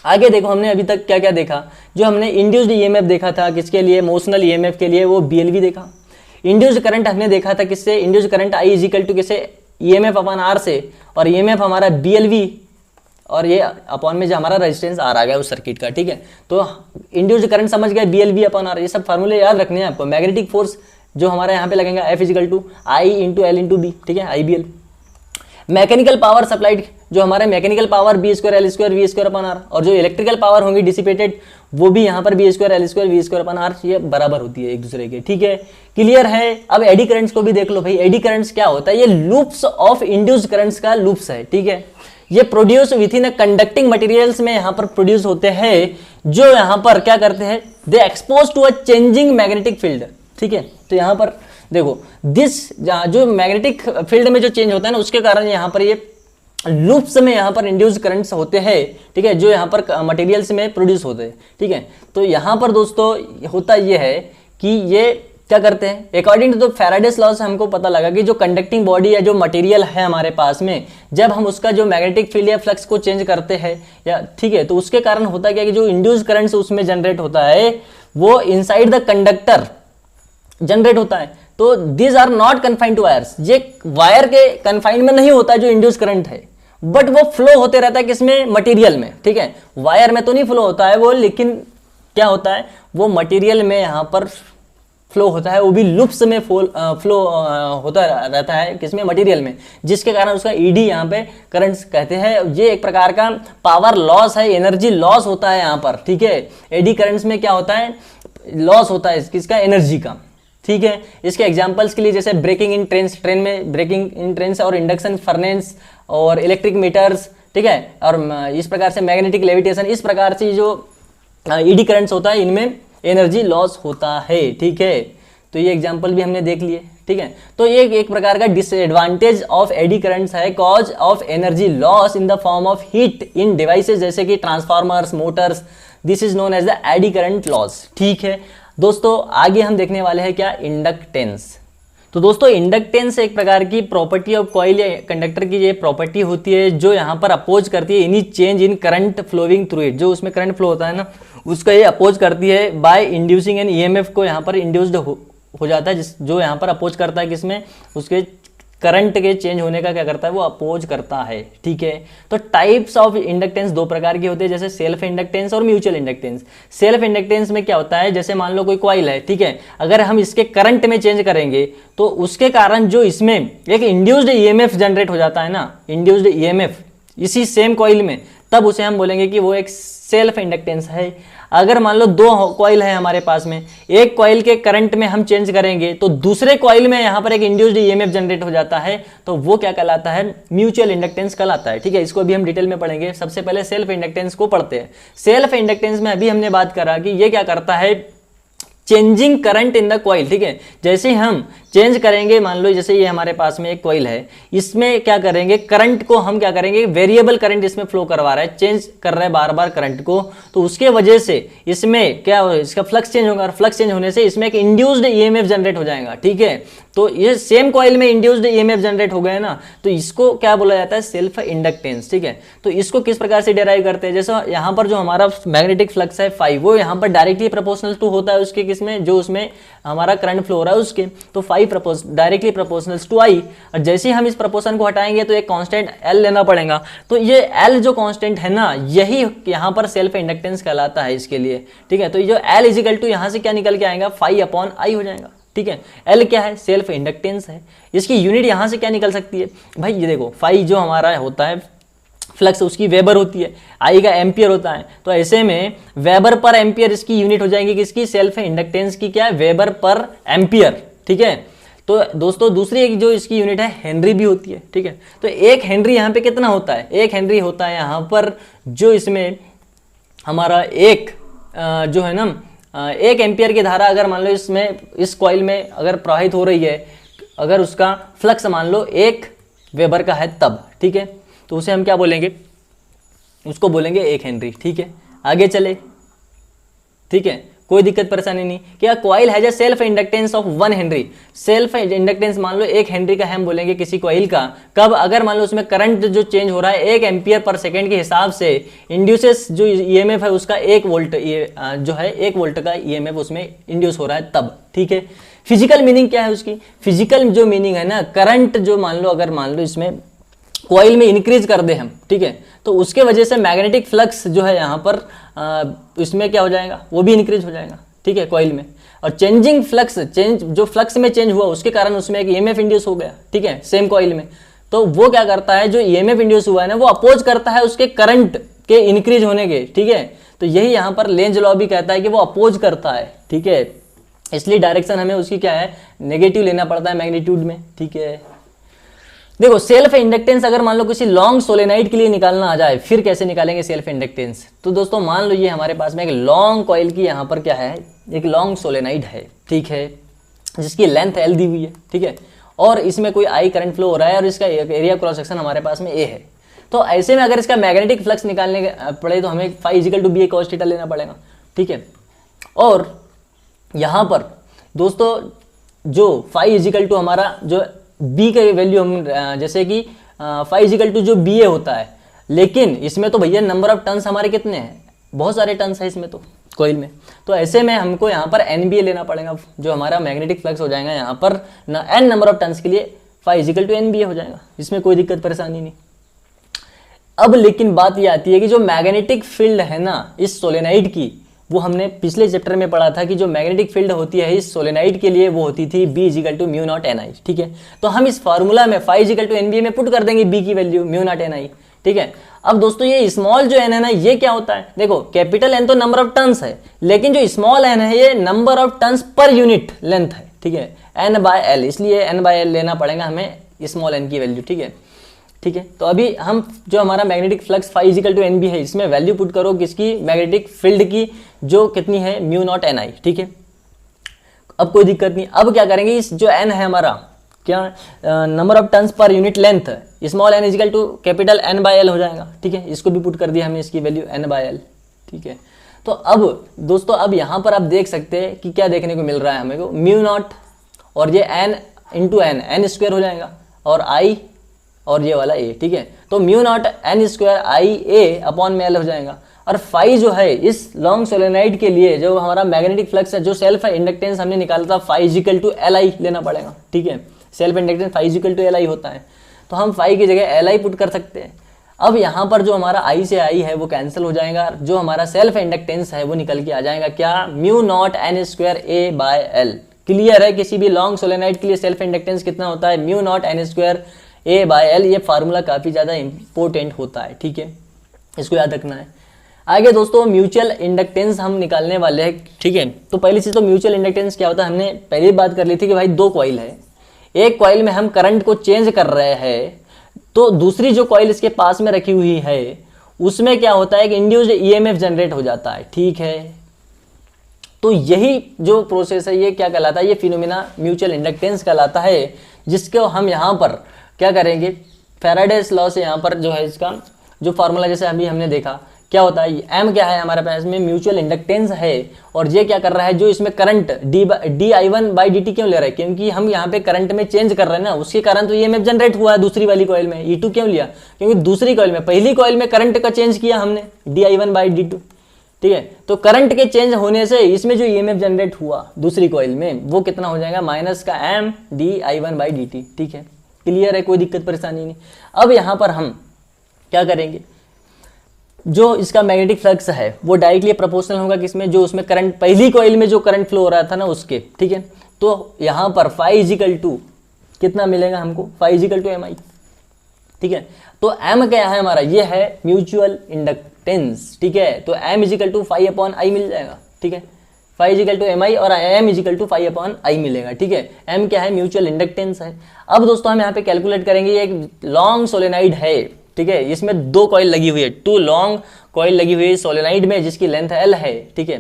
आगे देखो हमने अभी तक क्या क्या देखा, जो हमने इंड्यूस्ड ईएमएफ देखा था किसके लिए, मोशनल ईएमएफ के लिए, वो बीएलवी देखा। इंड्यूस्ड करंट हमने देखा था किससे, induced current I is equal to किससे, ईएमएफ अपॉन आर से, और ईएमएफ हमारा बीएलवी, और ये अपॉन में जो हमारा रेजिस्टेंस आर आ गया उस सर्किट का, ठीक है। तो इंड्यूस्ड करंट समझ गए, बीएलवी अपॉन आर, ये सब फार्मूले याद रखने हैं आपको। मैग्नेटिक फोर्स जो हमारे यहाँ पे लगेगा F is equal to I into L into B, ठीक है, I B L. Mechanical power supplied जो हमारे mechanical power B square L square we square upon R, और जो इलेक्ट्रिकल पावर होंगी डिसिपेटेड वो भी यहाँ पर B square L square we square upon R, ये बराबर होती है एक दूसरे के, ठीक है, क्लियर है। अब एडी करंट्स को भी देख लो भाई, एडी करंट्स क्या होता है, ये लूप्स ऑफ इंड्यूस्ड करंट्स का लूप्स है, ठीक है। ये produce with in conducting materials में यहाँ पर प्रोड्यूस होते हैं, जो यहाँ पर क्या करते हैं, they expose to a changing magnetic field, ठीक है। तो यहाँ पर देखो दिस जो मैग्नेटिक फील्ड में जो चेंज होता है ना, उसके कारण यहाँ पर ये लूप्स में यहाँ पर इंड्यूस्ड करंट्स होते हैं, ठीक है, जो यहाँ पर मटेरियल्स में प्रोड्यूस होते हैं, ठीक है। तो यहाँ पर दोस्तों होता ये है कि ये क्या करते हैं, according to the Faraday's law से हमको पता लगा कि जो कंडक्टिंग बॉडी या जो मटेरियल है हमारे पास में, जब हम उसका जो मैग्नेटिक फील्ड या फ्लक्स को चेंज करते हैं या, ठीक है, तो उसके कारण होता क्या है कि जो इंड्यूस्ड करंट्स उसमें जनरेट होता है वो इनसाइड द कंडक्टर जनरेट होता है। तो these are not confined to wires, ये वायर के कन्फाइंड में नहीं होता जो इंड्यूस करंट है, बट वो फ्लो होते रहता है किसमें, मटेरियल में, ठीक है। वायर में तो नहीं फ्लो होता है वो, लेकिन क्या होता है वो मटेरियल में यहाँ पर फ्लो होता है, वो भी लूप्स में फ्लो होता रहता है किसमें, मटेरियल में, जिसके कारण उसका ईडी यहाँ पे करंट्स कहते हैं। ये एक प्रकार का पावर लॉस है, एनर्जी लॉस होता है यहाँ पर, ठीक है। एडी करंट्स में क्या होता है, लॉस होता है किसका, एनर्जी का, ठीक है। इसके एग्जांपल्स के लिए जैसे ब्रेकिंग इन ट्रेन्स, ट्रेन में ब्रेकिंग इन ट्रेन्स, और इंडक्शन फर्नेस, और इलेक्ट्रिक मीटर्स, ठीक है, और इस प्रकार से मैग्नेटिक लेविटेशन, इस प्रकार से जो ईडी करंट्स होता है इनमें एनर्जी लॉस होता है, ठीक है। तो ये एग्जांपल भी हमने देख लिए, ठीक है। तो ये एक प्रकार का डिसएडवांटेज ऑफ एडी करंट्स है, cause of energy loss in the form of heat in devices जैसे कि transformers, motors, this is known as the eddy current loss, ठीक है। दोस्तों आगे हम देखने वाले हैं क्या, इंडक्टेंस। तो दोस्तों इंडक्टेंस एक प्रकार की प्रॉपर्टी ऑफ कॉइल या कंडक्टर की ये प्रॉपर्टी होती है जो यहाँ पर अपोज करती है any change in current flowing through it, जो उसमें करंट फ्लो होता है ना उसका ये अपोज करती है बाय इंड्यूसिंग एन ईएमएफ को यहाँ पर इंड्यूस्ड हो जाता है, जो यहाँ पर अपोज करता है किसमें, उसके करंट के चेंज होने का क्या करता है वो अपोज करता है, ठीक है। तो टाइप्स ऑफ इंडक्टेंस दो प्रकार की होती है, जैसे सेल्फ इंडक्टेंस और म्यूचुअल इंडक्टेंस। सेल्फ इंडक्टेंस में क्या होता है, जैसे मान लो कोई कॉइल है, ठीक है, अगर हम इसके करंट में चेंज करेंगे तो उसके कारण जो इसमें एक इंड्यूस्ड ईएमएफ जनरेट हो जाता है ना, इंड्यूस्ड ईएमएफ इसी सेम कॉइल में, तब उसे हम बोलेंगे कि वो एक सेल्फ इंडक्टेंस है। अगर मान लो दो कॉइल है हमारे पास में, एक कॉइल के करंट में हम चेंज करेंगे तो दूसरे कॉइल में यहां पर एक इंड्यूस्ड ईएमएफ जनरेट हो जाता है, तो वो क्या कहलाता है, म्यूचुअल इंडक्टेंस कहलाता है, ठीक है। इसको अभी हम डिटेल में पढ़ेंगे, सबसे पहले सेल्फ इंडक्टेंस को पढ़ते हैं। सेल्फ इंडक्टेंस में अभी हमने बात करा कि ये क्या करता है, changing current in the coil, ठीक है। जैसे हम चेंज करेंगे, मान लो जैसे ये हमारे पास में एक कॉइल है, इसमें क्या करेंगे, करंट को हम क्या करेंगे, वेरिएबल करंट इसमें फ्लो करवा रहा है, चेंज कर रहा है बार बार करंट को, तो उसके वजह से इसमें क्या इसका फ्लक्स चेंज होगा, और फ्लक्स चेंज होने से इसमें एक इंड्यूस्ड ईएमएफ जनरेट हो जाएगा, ठीक है। तो ये सेम कॉइल में इंड्यूस्ड ईएमएफ जनरेट हो गए ना, तो इसको क्या बोला जाता है, सेल्फ इंडक्टेंस, ठीक है। तो इसको किस प्रकार से डिराइव करते हैं, जैसे यहाँ पर जो हमारा मैग्नेटिक फ्लक्स है फाई, वो यहाँ पर डायरेक्टली प्रोपोर्शनल टू होता है उसके किसमें, जो उसमें हमारा करंट फ्लो हो रहा है उसके, तो फाई डायरेक्टली प्रोपोर्शनल टू आई, और जैसे ही हम इस प्रोपोर्शन को हटाएंगे तो एक कांस्टेंट एल लेना पड़ेगा, तो ये एल जो कांस्टेंट है ना, यही यहाँ पर सेल्फ इंडक्टेंस कहलाता है इसके लिए, ठीक है। तो ये जो एल इजिकल टू यहाँ से क्या निकल के आएगा, फाई अपॉन आई हो जाएगा, ठीक है। एल क्या है, सेल्फ इंडक्टेंस है। इसकी यूनिट यहां से क्या निकल सकती है भाई, ये देखो फाई जो हमारा होता है फ्लक्स, उसकी वेबर होती है, आई का एम्पियर होता है, तो ऐसे में वेबर पर एम्पियर इसकी यूनिट हो जाएगी किसकी, सेल्फ इंडक्टेंस की, क्या है, वेबर पर एम्पियर, ठीक है। तो दोस्तों दूसरी एक जो इसकी यूनिट है हेनरी भी होती है, ठीक है। तो एक हेनरी यहाँ पे कितना होता है, एक हेनरी होता है यहाँ पर जो इसमें हमारा एक जो है ना, एक एम्पियर की धारा अगर मान लो इसमें इस कॉइल में अगर प्रवाहित हो रही है, अगर उसका फ्लक्स मान लो 1 वेबर का है तब, ठीक है, तो उसे हम क्या बोलेंगे, उसको बोलेंगे 1 हेनरी, ठीक है। आगे चले, ठीक है, कोई दिक्कत परेशानी नहीं। क्या coil has a self inductance of 1 Henry, self inductance मान लो 1 हेनरी का हम बोलेंगे किसी कॉइल का, कब, अगर मान लो उसमें करंट जो चेंज हो रहा है 1 एम्पियर पर सेकेंड के हिसाब से, इंड्यूसेस जो ईएमएफ है उसका 1 वोल्ट जो है 1 वोल्ट का ईएमएफ उसमें इंड्यूस हो रहा है तब, ठीक है। फिजिकल मीनिंग क्या है उसकी, फिजिकल जो मीनिंग है ना, करंट जो मान लो, अगर मान लो इसमें कॉइल में इंक्रीज कर दे हम, ठीक है, तो उसके वजह से मैग्नेटिक फ्लक्स जो है यहाँ पर इसमें क्या हो जाएगा, वो भी इंक्रीज हो जाएगा, ठीक है, कॉइल में। और चेंजिंग फ्लक्स, चेंज जो फ्लक्स में चेंज हुआ उसके कारण उसमें एक ईएमएफ इंड्यूस हो गया, ठीक है, सेम कॉइल में। तो वो क्या करता है, जो ईएमएफ इंड्यूस हुआ है ना, वो अपोज करता है उसके करंट के इंक्रीज होने के, ठीक है। तो यही यहाँ पर लेंज लॉ भी कहता है कि वो अपोज करता है, ठीक है। इसलिए डायरेक्शन हमें उसकी क्या है, नेगेटिव लेना पड़ता है मैग्नीट्यूड में, ठीक है। देखो सेल्फ इंडक्टेंस अगर मान लो किसी लॉन्ग सोलेनाइड के लिए निकालना आ जाए, फिर कैसे निकालेंगे सेल्फ इंडक्टेंस। तो दोस्तों मान लो ये हमारे पास में एक लॉन्ग कॉइल की यहाँ पर क्या है, एक लॉन्ग सोलेनाइड है, ठीक है, जिसकी लेंथ एल दी हुई है, ठीक है, और इसमें कोई आई करंट फ्लो हो रहा है और इसका एरिया क्रॉस सेक्शन हमारे पास में ए है। तो ऐसे में अगर इसका मैग्नेटिक फ्लक्स निकालने पड़े तो हमें φ = BA cos θ लेना पड़ेगा, ठीक है। और यहाँ पर दोस्तों जो φ = हमारा जो बी का वैल्यू हम जैसे कि φ = जो BA होता है, लेकिन इसमें तो भैया नंबर ऑफ टन्स हमारे कितने हैं, बहुत सारे टन्स है इसमें तो कॉइल में। तो ऐसे में हमको यहाँ पर NBA लेना पड़ेगा, जो हमारा मैग्नेटिक फ्लक्स हो जाएगा यहाँ पर n नंबर ऑफ टन्स के लिए φ = NBA हो जाएगा, इसमें कोई दिक्कत परेशानी नहीं। अब लेकिन बात ये आती है कि जो मैग्नेटिक फील्ड है ना इस सोलेनाइड की, वो हमने पिछले चैप्टर में पढ़ा था कि जो मैग्नेटिक फील्ड होती है इस सोलेनाइड के लिए वो होती थी B = μ0 Ni, ठीक है। तो हम इस फार्मूला में φ = NBA में पुट कर देंगे B की वैल्यू μ0 Ni, ठीक है। अब दोस्तों ये स्मॉल जो n है ना, ये क्या होता है, देखो कैपिटल N तो नंबर ऑफ टर्न्स है, लेकिन जो स्मॉल n है ये number of turns per unit length है, ठीक है, N/L, इसलिए N/L लेना पड़ेगा हमें स्मॉल n की वैल्यू, ठीक है, ठीक है। तो अभी हम जो हमारा मैग्नेटिक फ्लक्स φ = NB है, इसमें वैल्यू पुट करो किसकी, मैग्नेटिक फील्ड की, जो कितनी है μ0 Ni, ठीक है। अब कोई दिक्कत नहीं। अब क्या करेंगे, इस जो n है हमारा क्या, number of turns per unit length, small n = capital N/L हो जाएगा, ठीक है। इसको भी पुट कर दिया हमने, इसकी वैल्यू N/L, ठीक है। तो अब दोस्तों अब यहाँ पर आप देख सकते हैं कि क्या देखने को मिल रहा है हमें को, μ0 और ये n × n स्क्वायर हो जाएगा, और I और ये वाला a, ठीक है। तो μ0 n² Ia/L हो जाएगा। और φ जो है इस लॉन्ग सोलेनाइड के लिए जो हमारा मैग्नेटिक फ्लक्स है, जो सेल्फ इंडक्टेंस हमने निकाला था φ = Li लेना पड़ेगा, ठीक है। सेल्फ इंडक्टेंस φ = Li होता है, तो हम φ की जगह Li पुट कर सकते हैं। अब यहाँ पर जो हमारा I से I है वो कैंसिल हो जाएगा, जो हमारा सेल्फ इंडक्टेंस है वो निकल के आ जाएगा क्या, μ0 n² A/L। क्लियर है, किसी भी लॉन्ग सोलेनाइड के लिए सेल्फ इंडक्टेंस कितना होता है, μ0 n² A/L। ये फार्मूला काफी ज्यादा इंपॉर्टेंट होता है, ठीक है, इसको याद रखना है। आगे दोस्तों म्यूचुअल इंडक्टेंस हम निकालने वाले हैं, ठीक है। तो पहली चीज तो म्यूचुअल इंडक्टेंस क्या होता है, हमने पहले बात कर ली थी कि भाई दो कॉइल है, एक कॉइल में हम करंट को चेंज कर रहे हैं, तो दूसरी जो कॉइल इसके पास में रखी हुई है उसमें क्या होता है कि इंड्यूस्ड ईएमएफ जनरेट हो जाता है, ठीक है। तो यही जो प्रोसेस है ये क्या कहलाता है, ये फिनोमेना म्यूचुअल इंडक्टेंस कहलाता है, जिसको हम यहाँ पर क्या करेंगे, फैराडेस लॉ से यहाँ पर जो है इसका जो फार्मूला जैसे अभी हमने देखा क्या होता है, एम क्या है हमारे पास में म्यूचुअल इंडक्टेंस है, और ये क्या कर रहा है, जो इसमें करंट di1/dt क्यों ले रहा है, क्योंकि हम यहाँ पे करंट में चेंज कर रहे हैं ना, उसके कारण तो ईएमएफ जनरेट हुआ है दूसरी वाली कॉइल में। E2 क्यों लिया, क्योंकि दूसरी कॉइल में, पहली कॉइल में करंट का चेंज किया हमने di1/dt, ठीक है। तो करंट के चेंज होने से इसमें जो ईएमएफ जनरेट हुआ दूसरी कॉइल में वो कितना हो जाएगा, -m di1/dt, ठीक है। क्लियर है, कोई दिक्कत परेशानी नहीं। अब यहाँ पर हम क्या करेंगे, जो इसका मैग्नेटिक फ्लक्स है वो डायरेक्टली प्रोपोर्शनल होगा किसमें, जो उसमें करंट, पहली कॉइल में जो करंट फ्लो हो रहा था ना उसके, ठीक है। तो यहाँ पर φ = कितना मिलेगा हमको, φ = mi, ठीक है। तो m क्या है हमारा, ये है म्यूचुअल इंडक्टेंस, ठीक है। तो m = φ/I मिल जाएगा, ठीक है। φ = mi और m = φ/I मिलेगा, ठीक है। m क्या है, म्यूचुअल इंडक्टेंस है। अब दोस्तों हम यहाँ पे कैलकुलेट करेंगे, ये एक लॉन्ग सोलेनाइड है, ठीक है, इसमें दो कॉइल लगी हुई है, 2 लॉन्ग कॉइल लगी हुई है सोलेनाइड में, जिसकी लेंथ L है, ठीक है।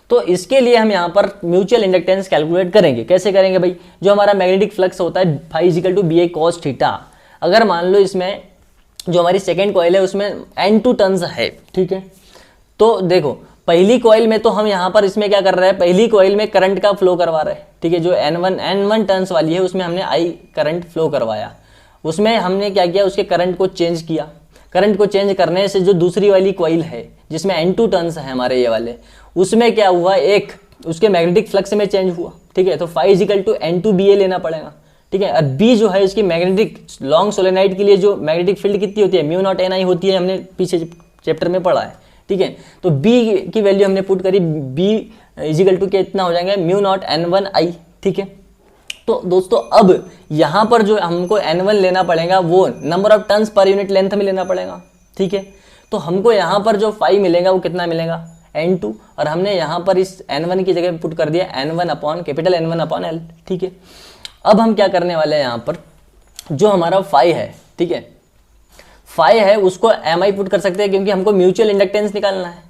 तो इसके लिए हम यहाँ पर म्यूचुअल इंडक्टेंस कैलकुलेट करेंगे। कैसे करेंगे भाई, जो हमारा मैग्नेटिक फ्लक्स होता है φ = BA cos θ, अगर मान लो इसमें जो हमारी सेकेंड कॉइल है उसमें N2 टर्न्स है, ठीक है। तो देखो पहली कॉइल में तो हम यहाँ पर इसमें क्या कर रहे हैं, पहली कॉइल में करंट का फ्लो करवा रहे हैं, ठीक है। जो N1 टर्न्स वाली है उसमें हमने I करंट फ्लो करवाया, उसमें हमने क्या किया, उसके करंट को चेंज किया। करंट को चेंज करने से जो दूसरी वाली कॉइल है जिसमें N2 टर्न्स है हमारे ये वाले, उसमें क्या हुआ, एक उसके मैग्नेटिक फ्लक्स में चेंज हुआ, ठीक है। तो phi = N2BA लेना पड़ेगा, ठीक है। और B जो है इसकी मैग्नेटिक लॉन्ग सोलेनाइड के लिए जो मैग्नेटिक फील्ड कितनी होती है, μ0 Ni होती है, हमने पीछे चैप्टर में पढ़ा है, ठीक है। तो B की वैल्यू हमने पुट करी, B = कितना हो जाएंगे, μ0 N1I, ठीक है। तो दोस्तों अब यहाँ पर जो हमको N1 लेना पड़ेगा वो number of turns per unit length में लेना पड़ेगा, ठीक है। तो हमको यहाँ पर जो phi मिलेगा वो कितना मिलेगा, N2, और हमने यहाँ पर इस N1 की जगह पुट कर दिया N1/L, ठीक है। अब हम क्या करने वाले हैं, यहाँ पर जो हमारा phi है, ठीक है, phi है उसको Mi पुट कर सकते हैं क्योंकि हमको म्यूचुअल इंडक्टेंस निकालना है,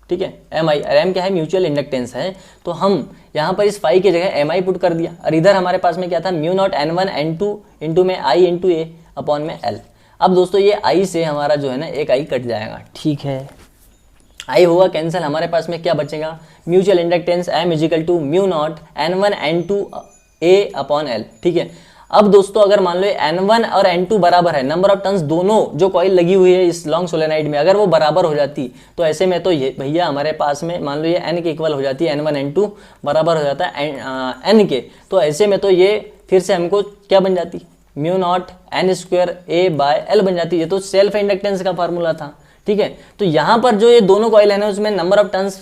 ठीक है। M क्या है, म्यूचुअल इंडक्टेंस है। तो हम यहाँ पर इस phi की जगह Mi पुट कर दिया, और इधर हमारे पास में क्या था, μ0 N1 N2 इंटू में I इंटू A/L। अब दोस्तों ये I से हमारा जो है ना एक I कट जाएगा, ठीक है। I होगा कैंसिल, हमारे पास में क्या बचेगा, mutual inductance M = μ0 N1 N2 A/L, ठीक है। अब दोस्तों अगर मान लो N1 और N2 बराबर है, नंबर ऑफ टर्न्स दोनों जो कॉइल लगी हुई है इस लॉन्ग सोलेनाइड में अगर वो बराबर हो जाती, तो ऐसे में तो ये भैया हमारे पास में मान लो ये N के इक्वल हो जाती है, N1 N2 बराबर हो जाता है N के, तो ऐसे में तो ये फिर से हमको क्या बन जाती, μ0 N² A/L बन जाती है। तो सेल्फ इंडक्टेंस का फार्मूला था, ठीक है। तो यहाँ पर जो ये दोनों कॉइल है ना उसमें नंबर ऑफ टर्न्स,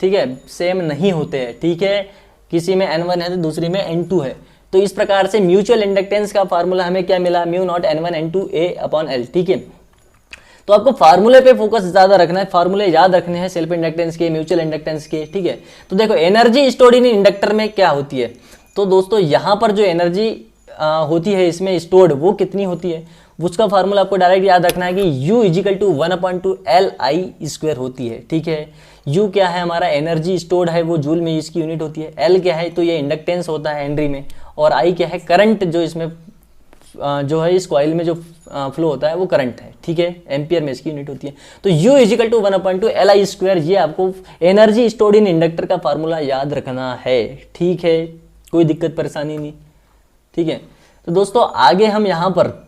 ठीक है, सेम नहीं होते हैं, ठीक है। किसी में N1 है तो दूसरी में N2 है। तो इस प्रकार से म्यूचुअल इंडक्टेंस का फार्मूला हमें क्या मिला, μ0 N1 N2 A/L, ठीक है। तो आपको फार्मूले पे फोकस ज्यादा रखना है, फार्मूले याद रखने हैं सेल्फ इंडक्टेंस के, म्यूचुअल इंडक्टेंस के, ठीक है। तो देखो एनर्जी स्टोर्ड इन इंडक्टर में क्या होती है, तो दोस्तों यहाँ पर जो एनर्जी होती है इसमें स्टोर्ड वो कितनी होती है, उसका फार्मूला आपको डायरेक्ट याद रखना है कि U = 1/2LI² होती है, ठीक है। U क्या है, हमारा एनर्जी स्टोर्ड है वो जूल में इसकी यूनिट होती है। L क्या है, तो ये इंडक्टेंस होता है हेनरी में, और I क्या है, करंट जो इसमें जो है इस कॉइल में जो फ्लो होता है वो करंट है, ठीक है। एम्पियर में इसकी यूनिट होती है। तो U = 1/2LI², ये आपको एनर्जी स्टोर्ड इन इंडक्टर का फार्मूला याद रखना है, ठीक है। कोई दिक्कत परेशानी नहीं, ठीक है। तो दोस्तों आगे हम यहाँ पर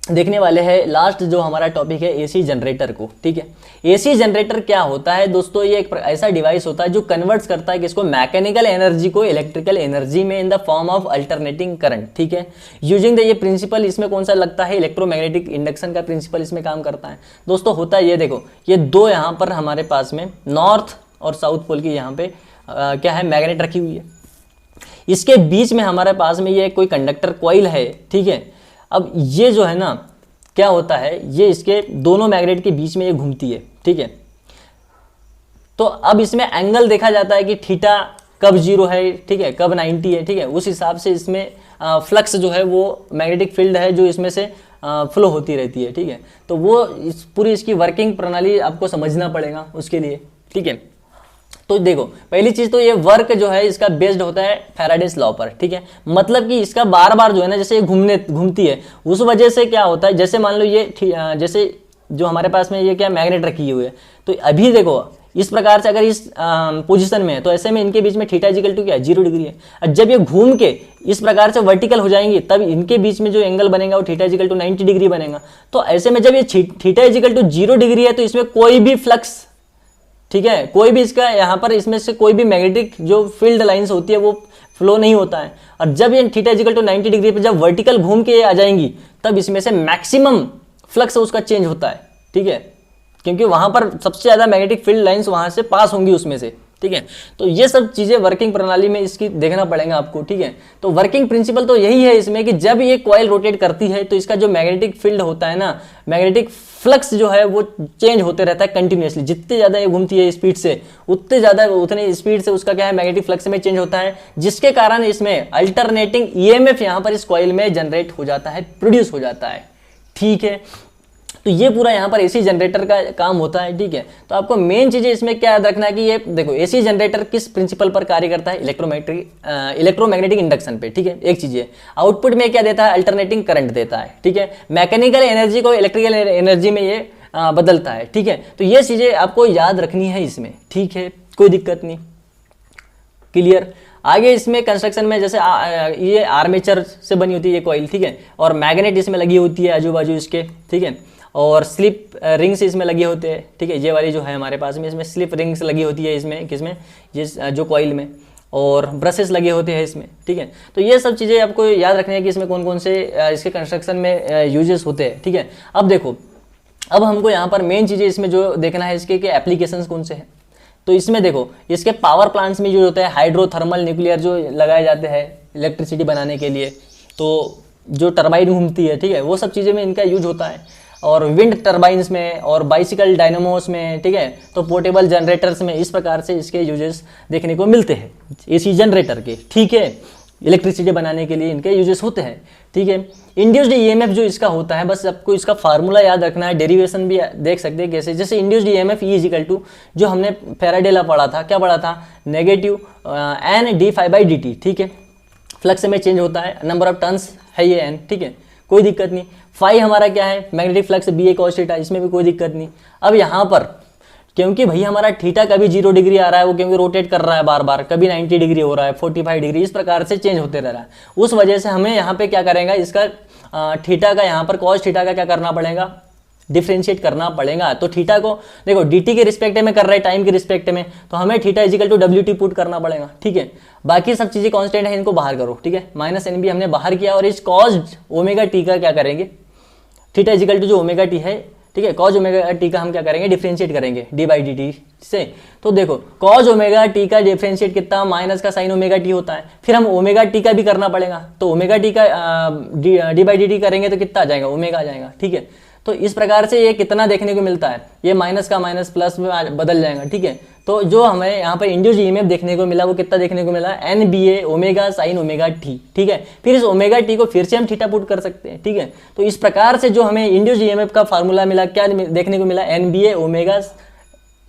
देखने वाले हैं लास्ट जो हमारा टॉपिक है एसी जनरेटर को, ठीक है। एसी जनरेटर क्या होता है दोस्तों, ये एक ऐसा डिवाइस होता है जो कन्वर्ट्स करता है किसको, मैकेनिकल एनर्जी को इलेक्ट्रिकल एनर्जी में इन the form of alternating current, ठीक है। यूजिंग द ये प्रिंसिपल इसमें कौन सा लगता है, इलेक्ट्रोमैग्नेटिक इंडक्शन का प्रिंसिपल इसमें काम करता है। दोस्तों होता है ये देखो, ये दो यहाँ पर हमारे पास में नॉर्थ और साउथ पोल की यहाँ पे क्या है, मैग्नेट रखी हुई है। इसके बीच में हमारे पास में ये कोई कंडक्टर कॉइल है, ठीक है। अब ये जो है ना क्या होता है, ये इसके दोनों मैग्नेट के बीच में ये घूमती है, ठीक है। तो अब इसमें एंगल देखा जाता है कि थीटा कब 0 है, ठीक है, कब 90 है, ठीक है। उस हिसाब से इसमें फ्लक्स जो है वो मैग्नेटिक फील्ड है जो इसमें से फ्लो होती रहती है, ठीक है। तो वो पूरी इसकी वर्किंग प्रणाली आपको समझना पड़ेगा उसके लिए, ठीक है। तो देखो पहली चीज तो ये वर्क जो है इसका बेस्ड होता है फैराडेस लॉ पर, ठीक है। मतलब कि इसका बार बार जो है ना जैसे ये घूमती है, उस वजह से क्या होता है, जैसे मान लो ये जैसे जो हमारे पास में ये क्या मैग्नेट रखी हुई है, तो अभी देखो इस प्रकार से अगर इस पोजीशन में है तो ऐसे में इनके बीच में थीटा = क्या है, 0 डिग्री है। और जब ये घूम के इस प्रकार से वर्टिकल हो जाएंगी तब इनके बीच में जो एंगल बनेगा वो थीटा = 90 डिग्री बनेगा। तो ऐसे में जब ये थीटा = 0 डिग्री है तो इसमें कोई भी फ्लक्स, ठीक है, कोई भी इसका यहाँ पर इसमें से कोई भी मैग्नेटिक जो फील्ड लाइंस होती है वो फ्लो नहीं होता है। और जब ये थीटा = 90 डिग्री पर जब वर्टिकल घूम के आ जाएंगी तब इसमें से मैक्सिमम फ्लक्स उसका चेंज होता है, ठीक है, क्योंकि वहां पर सबसे ज्यादा मैग्नेटिक फील्ड लाइंस वहां से पास होंगी उसमें से, ठीक है। तो ये सब चीजें वर्किंग प्रणाली में इसकी देखना पड़ेगा आपको, ठीक है। तो वर्किंग प्रिंसिपल तो यही है इसमें कि जब ये कॉइल रोटेट करती है तो इसका जो मैग्नेटिक फील्ड होता है ना, मैग्नेटिक फ्लक्स जो है वो चेंज होते रहता है कंटिन्यूअसली। जितने ज्यादा ये घूमती है स्पीड से उतने ज्यादा उतनी स्पीड से उसका क्या है, मैग्नेटिक फ्लक्स में चेंज होता है, जिसके कारण इसमें अल्टरनेटिंग ईएमएफ यहाँ पर इस कॉइल में जनरेट हो जाता है, प्रोड्यूस हो जाता है, ठीक है। तो ये पूरा यहाँ पर एसी जनरेटर का काम होता है, ठीक है। तो आपको मेन चीजें इसमें क्या याद रखना है कि ये देखो एसी जनरेटर किस प्रिंसिपल पर कार्य करता है, इलेक्ट्रोमैग्नेटिक इंडक्शन पे, ठीक है। एक चीज है आउटपुट में क्या देता है, अल्टरनेटिंग करंट देता है, ठीक है। मैकेनिकल एनर्जी को इलेक्ट्रिकल एनर्जी में ये बदलता है, ठीक है। तो ये चीज़ें आपको याद रखनी है इसमें, ठीक है, कोई दिक्कत नहीं, क्लियर। आगे इसमें कंस्ट्रक्शन में जैसे ये आर्मेचर से बनी होती है ये कॉइल, ठीक है, और मैग्नेट इसमें लगी होती है आजू बाजू इसके, ठीक है, और स्लिप रिंग्स इसमें लगे होते हैं, ठीक है, ये वाली जो है हमारे पास में इसमें स्लिप रिंग्स लगी होती है इसमें, किसमें, जिस जो कॉइल में, और ब्रशेस लगे होते हैं इसमें, ठीक है। तो ये सब चीज़ें आपको याद रखनी है कि इसमें कौन कौन से इसके कंस्ट्रक्शन में यूजेस होते हैं, ठीक है। अब देखो, अब हमको यहाँ पर मेन चीज़ें इसमें जो देखना है इसके कि एप्लीकेशंस कौन से हैं। तो इसमें देखो, इसके पावर प्लांट्स में जो होता है हाइड्रो थर्मल न्यूक्लियर जो लगाए जाते हैं इलेक्ट्रिसिटी बनाने के लिए, तो जो टरबाइन घूमती है, ठीक है, वो सब चीज़ें में इनका यूज होता है, और विंड टरबाइंस में और बाइसिकल डायनामोस में, ठीक है, तो पोर्टेबल जनरेटर्स में, इस प्रकार से इसके यूजेस देखने को मिलते हैं एसी जनरेटर के, ठीक है, इलेक्ट्रिसिटी बनाने के लिए इनके यूजेस होते हैं, ठीक है। इंड्यूस्ड ईएमएफ जो इसका होता है, बस आपको इसका फार्मूला याद रखना है, डेरिवेशन भी देख सकते हैं कैसे, जैसे induced EMF E is equal to, जो हमने फैराडे पढ़ा था, क्या पढ़ा था, negative N d phi by d t, ठीक है, फ्लक्स में चेंज होता है, नंबर ऑफ टर्न्स है ये एन, ठीक है, कोई दिक्कत नहीं। फाई हमारा क्या है, मैग्नेटिक फ्लक्स बी ए कॉस थीटा, इसमें भी कोई दिक्कत नहीं। अब यहाँ पर क्योंकि भाई हमारा थीटा कभी 0 डिग्री आ रहा है, वो क्योंकि रोटेट कर रहा है बार बार, कभी 90 डिग्री हो रहा है, 45 डिग्री, इस प्रकार से चेंज होते रह रहा है, उस वजह से हमें यहाँ पे क्या करेंगे, इसका थीटा का यहाँ पर कॉस थीटा का क्या करना पड़ेगा, डिफ्रेंशिएट करना पड़ेगा। तो थीटा को देखो dt के रिस्पेक्ट में कर रहे हैं, टाइम के रिस्पेक्ट में, तो हमें theta is equal to WT put करना पड़ेगा, ठीक है। बाकी सब चीज़ें कांस्टेंट है, इनको बाहर करो, ठीक है, माइनस एन बी हमने बाहर किया, और इस कॉस ओमेगा टी का क्या करेंगे, थीटा इजिकल टू जो ओमेगा टी है, ठीक है, कॉज ओमेगा टी का हम क्या करेंगे, डिफरेंशिएट करेंगे डी बाई डी टी से। तो देखो कॉज ओमेगा टी का डिफरेंशिएट कितना, माइनस का साइन ओमेगा टी होता है, फिर हम ओमेगा टी का भी करना पड़ेगा, तो ओमेगा टी का डी बाई डी टी करेंगे तो कितना आ जाएगा, ओमेगा आ जाएगा, ठीक है। तो इस प्रकार से ये कितना देखने को मिलता है, ये माइनस का माइनस प्लस में बदल जाएगा, ठीक है। तो जो हमें यहाँ पर इंड्यूस्ड ईएमएफ देखने को मिला, वो कितना देखने को मिला, एन बी ए ओमेगा साइन ओमेगा टी, ठीक है। फिर इस ओमेगा टी को फिर से हम थीटा पुट कर सकते हैं, ठीक है। तो इस प्रकार से जो हमें इंड्यूस्ड ईएमएफ का फार्मूला मिला, क्या देखने को मिला, एन बी ए ओमेगा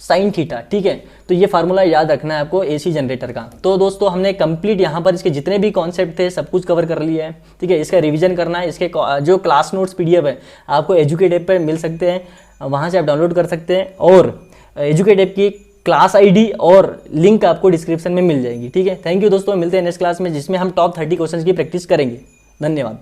साइन थीटा, ठीक है। तो ये फार्मूला याद रखना है आपको एसी जनरेटर का। तो दोस्तों हमने कंप्लीट यहाँ पर इसके जितने भी कॉन्सेप्ट थे सब कुछ कवर कर लिया है, ठीक है। इसका रिवीजन करना है, इसके जो क्लास नोट्स पीडीएफ है आपको एजुकेट ऐप पर मिल सकते हैं, वहाँ से आप डाउनलोड कर सकते हैं, और एजुकेट ऐप की क्लास आईडी और लिंक आपको डिस्क्रिप्शन में मिल जाएगी, ठीक है। थैंक यू दोस्तों, मिलते हैं नेक्स्ट क्लास में जिसमें हम टॉप 30 क्वेश्चंस की प्रैक्टिस करेंगे। धन्यवाद।